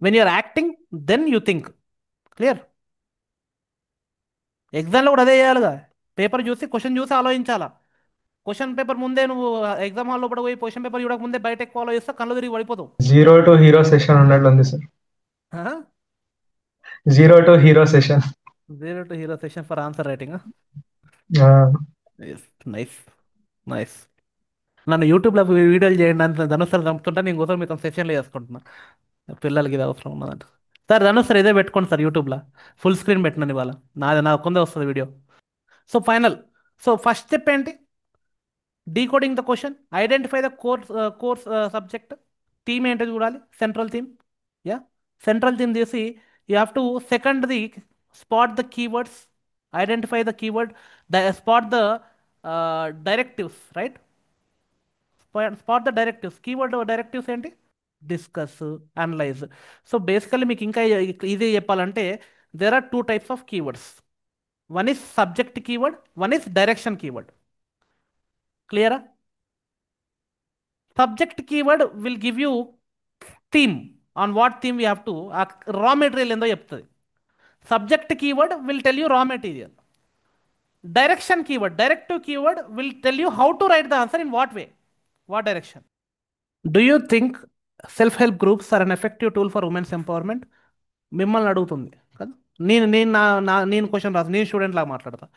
When you are acting, then you think. Clear? ఎగ్జామ్లో కూడా అదే చేయాలిగా. Paper చూసి, question చూసి ఆలోచించాలా. Question paper ముందే నువ్వు ఎగ్జామ్ హాల్లో కూడా పోయి క్వశ్చన్ పేపర్ చూడక ముందే బయట ఎక్కువ ఆలోచిస్తే కళ్ళు తిరిగి పడిపోతావు. జీరో టు హీరో సెషన్ ఉన్నట్లుంది సార్. Zero to hero session. Zero to hero session for answer writing. Nice, nice. నన్ను యూట్యూబ్లో వీడియోలు చేయండి అని ధనుష్ సార్ చంపుతుంటే నేను కోసం మీతో సెషన్లు చేసుకుంటున్నా. పిల్లలకి ఇది అవసరం ఉన్నదంట. సార్ ధనుష్ సార్ ఇదే పెట్టుకోండి సార్ యూట్యూబ్లో, ఫుల్ స్క్రీన్ పెట్టినాను ఇవాళ. నా కొందే వస్తుంది video. So final, so first step ఏంటి? Decoding the question, identify the core subject. Theme ఏంటో చూడాలి, central theme. Yeah, central theme తీసి యూ హ్యావ్ టు సెకండ్ది spot the keywords, identify the keyword, spot the directives, right? Spot the directives. Keyword directives ఏంటి? Discuss, analyse. So basically మీకు ఇంకా ఇది చెప్పాలంటే there are two types of keywords. One is subject keyword, one is direction keyword. క్లియరా? Subject keyword will give you theme, on what theme we have to, raw material ఏందో చెప్తుంది. Subject keyword will tell you raw material. Direction keyword, directive keyword will tell you how to write the answer, in what way, what direction. Do you think self help groups are an effective tool for women's empowerment? మిమ్మల్ని అడుగుతుంది కదా. నేను నేను నా నా నేను question రాదు, నేను స్టూడెంట్ లాగా మాట్లాడతా.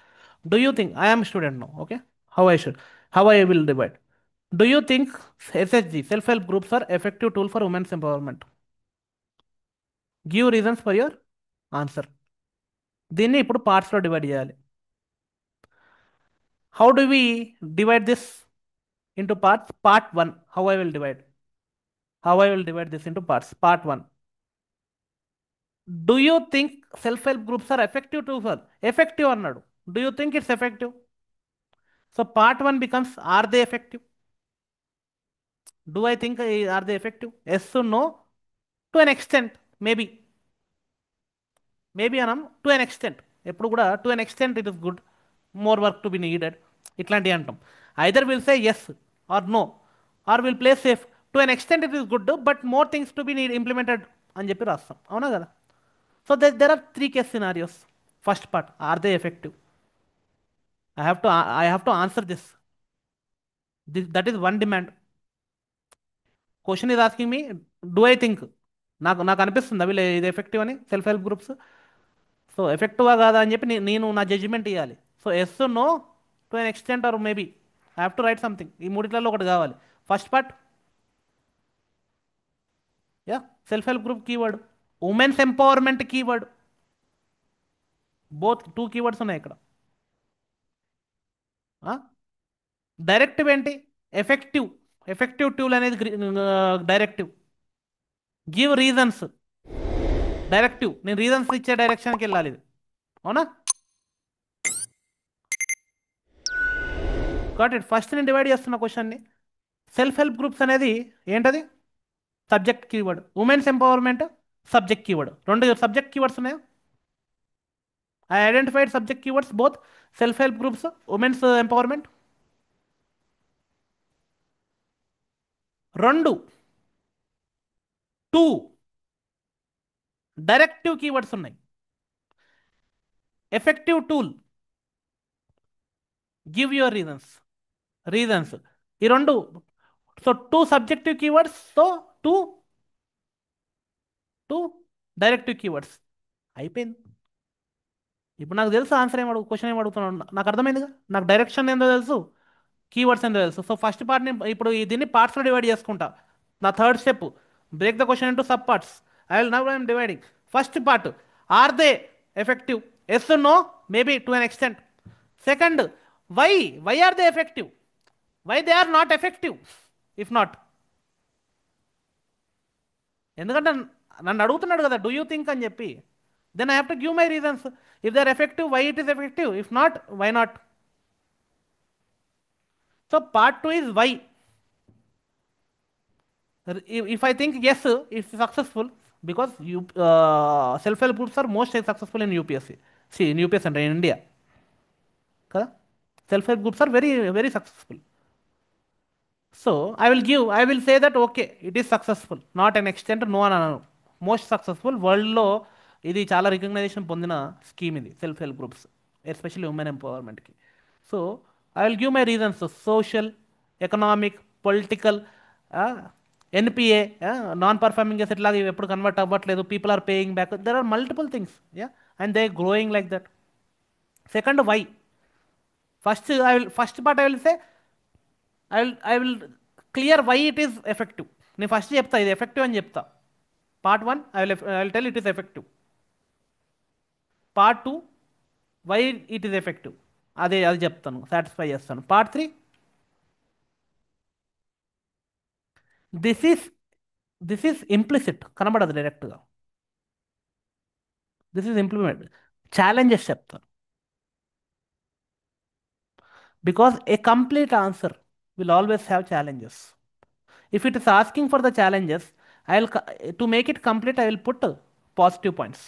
Do you think, I'm student no, okay, how I will divide. Do you think SHG, self help groups are effective tool for women's empowerment? Give reasons for your answer. దీన్ని ఇప్పుడు పార్ట్స్లో divide చేయాలి. How do we divide this into parts? Part 1, how I will divide this into parts. Part 1, do you think self help groups are effective to for? Effective అన్నాడు. Do you think it's effective? So part 1 becomes, are they effective? Do I think are they effective? Yes, no, to an extent, maybe. Maybe అనం, to an extent. ఎప్పుడు కూడా to an extent it is good, more work to be needed, ఇట్లాంటివి అంటాం. Either will say yes or no, or will play safe. To an extent it is good, but more things to be implemented అని చెప్పి రాస్తాం. అవునా కదా? So there are 3 case scenarios. First part, are they effective? I have to answer this. That is one demand. Question is asking me, do I think, నాకు అనిపిస్తుంది అవి ఇది effective అని, సెల్ఫ్ హెల్ప్ గ్రూప్స్. సో ఎఫెక్టివా కాదా అని చెప్పి నేను నా జడ్జిమెంట్ ఇవ్వాలి. So yes, no, to an extent, or maybe I have to write something. ఈ మూడిట్లలో ఒకటి కావాలి. First part, yeah, self help group keyword, women's empowerment keyword. Both 2 keywords ఉన్నాయి ఇక్కడ. డైరెక్టివ్ ఏంటి? ఎఫెక్టివ్. ఎఫెక్టివ్ టూల్ అనేది డైరెక్టివ్. Give reasons directive. నేను reasons ఇచ్చే డైరెక్షన్కి వెళ్ళాలి ఇది. అవునా? Got it. ఫస్ట్ నేను డివైడ్ చేస్తున్న క్వశ్చన్ని. సెల్ఫ్ హెల్ప్ గ్రూప్స్ అనేది ఏంటది? Subject keyword. Women's empowerment subject keyword. 2 subject keywords ఉన్నాయి. I identified subject keywords both self help groups, women's empowerment. 2 directive keywords ఉన్నాయి. Effective tool, give your reasons. ఈ 2. So 2 subjective keywords, so 2 directive keywords. అయిపోయింది. ఇప్పుడు నాకు తెలుసు answer question ఏం అడుగుతున్నాను. నాకు అర్థమైందిగా. నాకు డైరెక్షన్ ఏందో తెలుసు, కీవర్డ్స్ ఏందో తెలుసు. సో ఫస్ట్ పార్ట్ని ఇప్పుడు దీన్ని పార్ట్స్లో డివైడ్ చేసుకుంటా. నా third step, break the question into sub parts. I'm dividing. First part, are they effective? Yes, no, maybe to an extent. Second, why are they effective? Why they are not effective if not? ఎందుకంటే నన్ను అడుగుతున్నాడు కదా, do you think అని చెప్పి. Then I have to give my reasons. If they are effective, why it is effective? If not, why not? So part 2 is why. If I think yes, it's successful because self-help groups are most successful in UPSC. See, in UPSC and in India, కదా, self-help groups are very very successful. So I will say that okay, it is successful, not an extent, no అని అనను. Most successful వరల్డ్లో ఇది చాలా recognition పొందిన scheme ఇది, self help groups, especially women ఎంపవర్మెంట్కి. So I will give my reasons. Social, economic, political, NPA, non performing asset లాగా ఇవి ఎప్పుడు కన్వర్ట్ అవ్వట్లేదు, people are paying back, there are multiple things, and they growing like that. Second, why. First part I will say, I will clear why it is effective. నేను first చెప్తా ఇది effective అని చెప్తా. Part 1, I will tell it is effective. Part 2, why it is effective. అది చెప్తాను, satisfy చేస్తాను. Part 3, this is implicit, కనబడదు డైరెక్ట్గా. This is implement. ఛాలెంజెస్ చెప్తాను. Because A complete answer will always have challenges. If it is asking for the challenges, to make it complete, I will put positive points.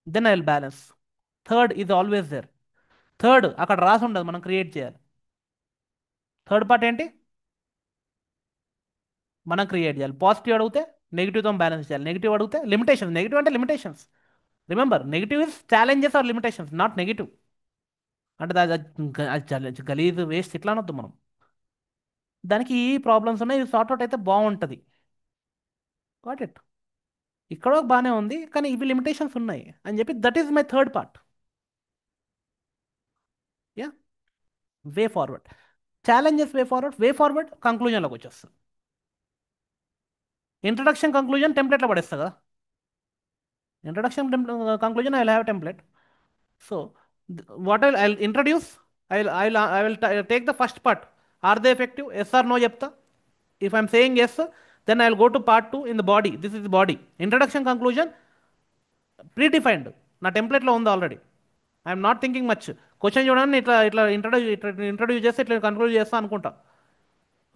Then I will balance. Third is always there. Third అక్కడ రాసి ఉండదు, మనం create చేయాలి. Third part ఏంటి? మనం create చేయాలి. Positive అడిగితే నెగిటివ్తో బ్యాలెన్స్ చేయాలి. నెగిటివ్ అడిగితే లిమిటేషన్స్. నెగిటివ్ అంటే limitations. Remember, negative is challenges or limitations, not negative. అంటే అది గలీజ్ వేస్ట్ ఇట్లా అనొద్దు మనం. దానికి ఈ ప్రాబ్లమ్స్ ఉన్నాయి, ఇవి సార్ట్అవుట్ అయితే బాగుంటుంది. Got it. ఇక్కడ బాగానే ఉంది, కానీ ఇవి లిమిటేషన్స్ ఉన్నాయి అని చెప్పి, that is my third part. Yeah, way forward. Challenges, way forward కంక్లూజన్లోకి వచ్చేస్తుంది. ఇంట్రడక్షన్, కంక్లూజన్ టెంప్లెట్లో పడేస్తా కదా. Introduction, conclusion I will have template. So what I introduce, I will take the first part. Are they effective? Yes or no చెప్తా. If I'm saying yes, then I will go to part 2 in the body. This is body. Introduction, conclusion predefined, నా టెంప్లెట్లో ఉంది already. I'm not thinking much. Question చూడండి, ఇట్లా ఇట్లా introduce చేస్తే ఇట్లా conclude చేస్తా అనుకుంటా.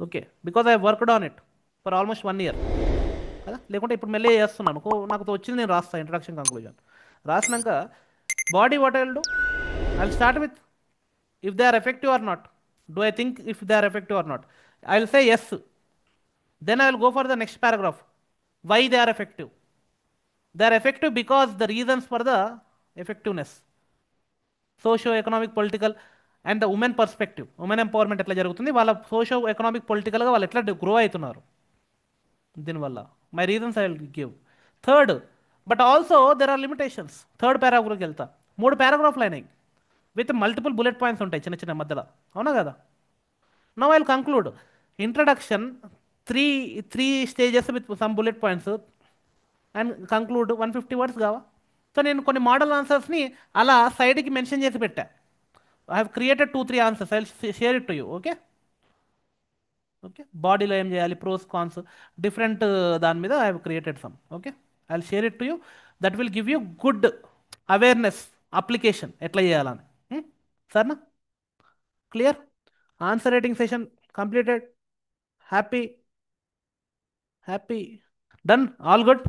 Okay, because I worked on it for almost 1 year కదా. లేకుంటే ఇప్పుడు మెల్లే చేస్తున్నాను, నాకు వచ్చింది నేను రాస్తాను. ఇంట్రడక్షన్, కంక్లూజన్ రాసినాక body, what I will do, I will start with if they are effective or not. Do I think if they are effective or not? I will say yes. Then I will go for the next paragraph. Why they are effective? They are effective because the reasons for the effectiveness, socio-economic, political, and the women perspective. Women empowerment ఎట్లా జరుగుతుంది, వాళ్ళ socio-economic, పొలిటికల్గా వాళ్ళు ఎట్లా grow అవుతున్నారు దీనివల్ల. My reasons I will give. Third, but also there are limitations. Third పారాగ్రాఫ్కి వెళ్తా. 3 పారాగ్రాఫ్లు అయినాయి విత్ మల్టిపుల్ బుల్లెట్ పాయింట్స్ ఉంటాయి చిన్న చిన్న మధ్యలో, అవునా కదా. Now I will conclude. Introduction, three stages with some bullet points, and conclude 150 words కావా? సో నేను కొన్ని మోడల్ ఆన్సర్స్ని అలా సైడ్కి మెన్షన్ చేసి పెట్టా. I have created 2-3 answers. I share it to you. Okay okay, బాడీలో ఏం చేయాలి, ప్రోస్ కాన్స్, డిఫరెంట్ దాని మీద I have created some. Okay, I will share it to you. That will give you good awareness application ఎట్లా చేయాలని. సరేనా? Clear? Answer writing session completed. Happy happy done, all good.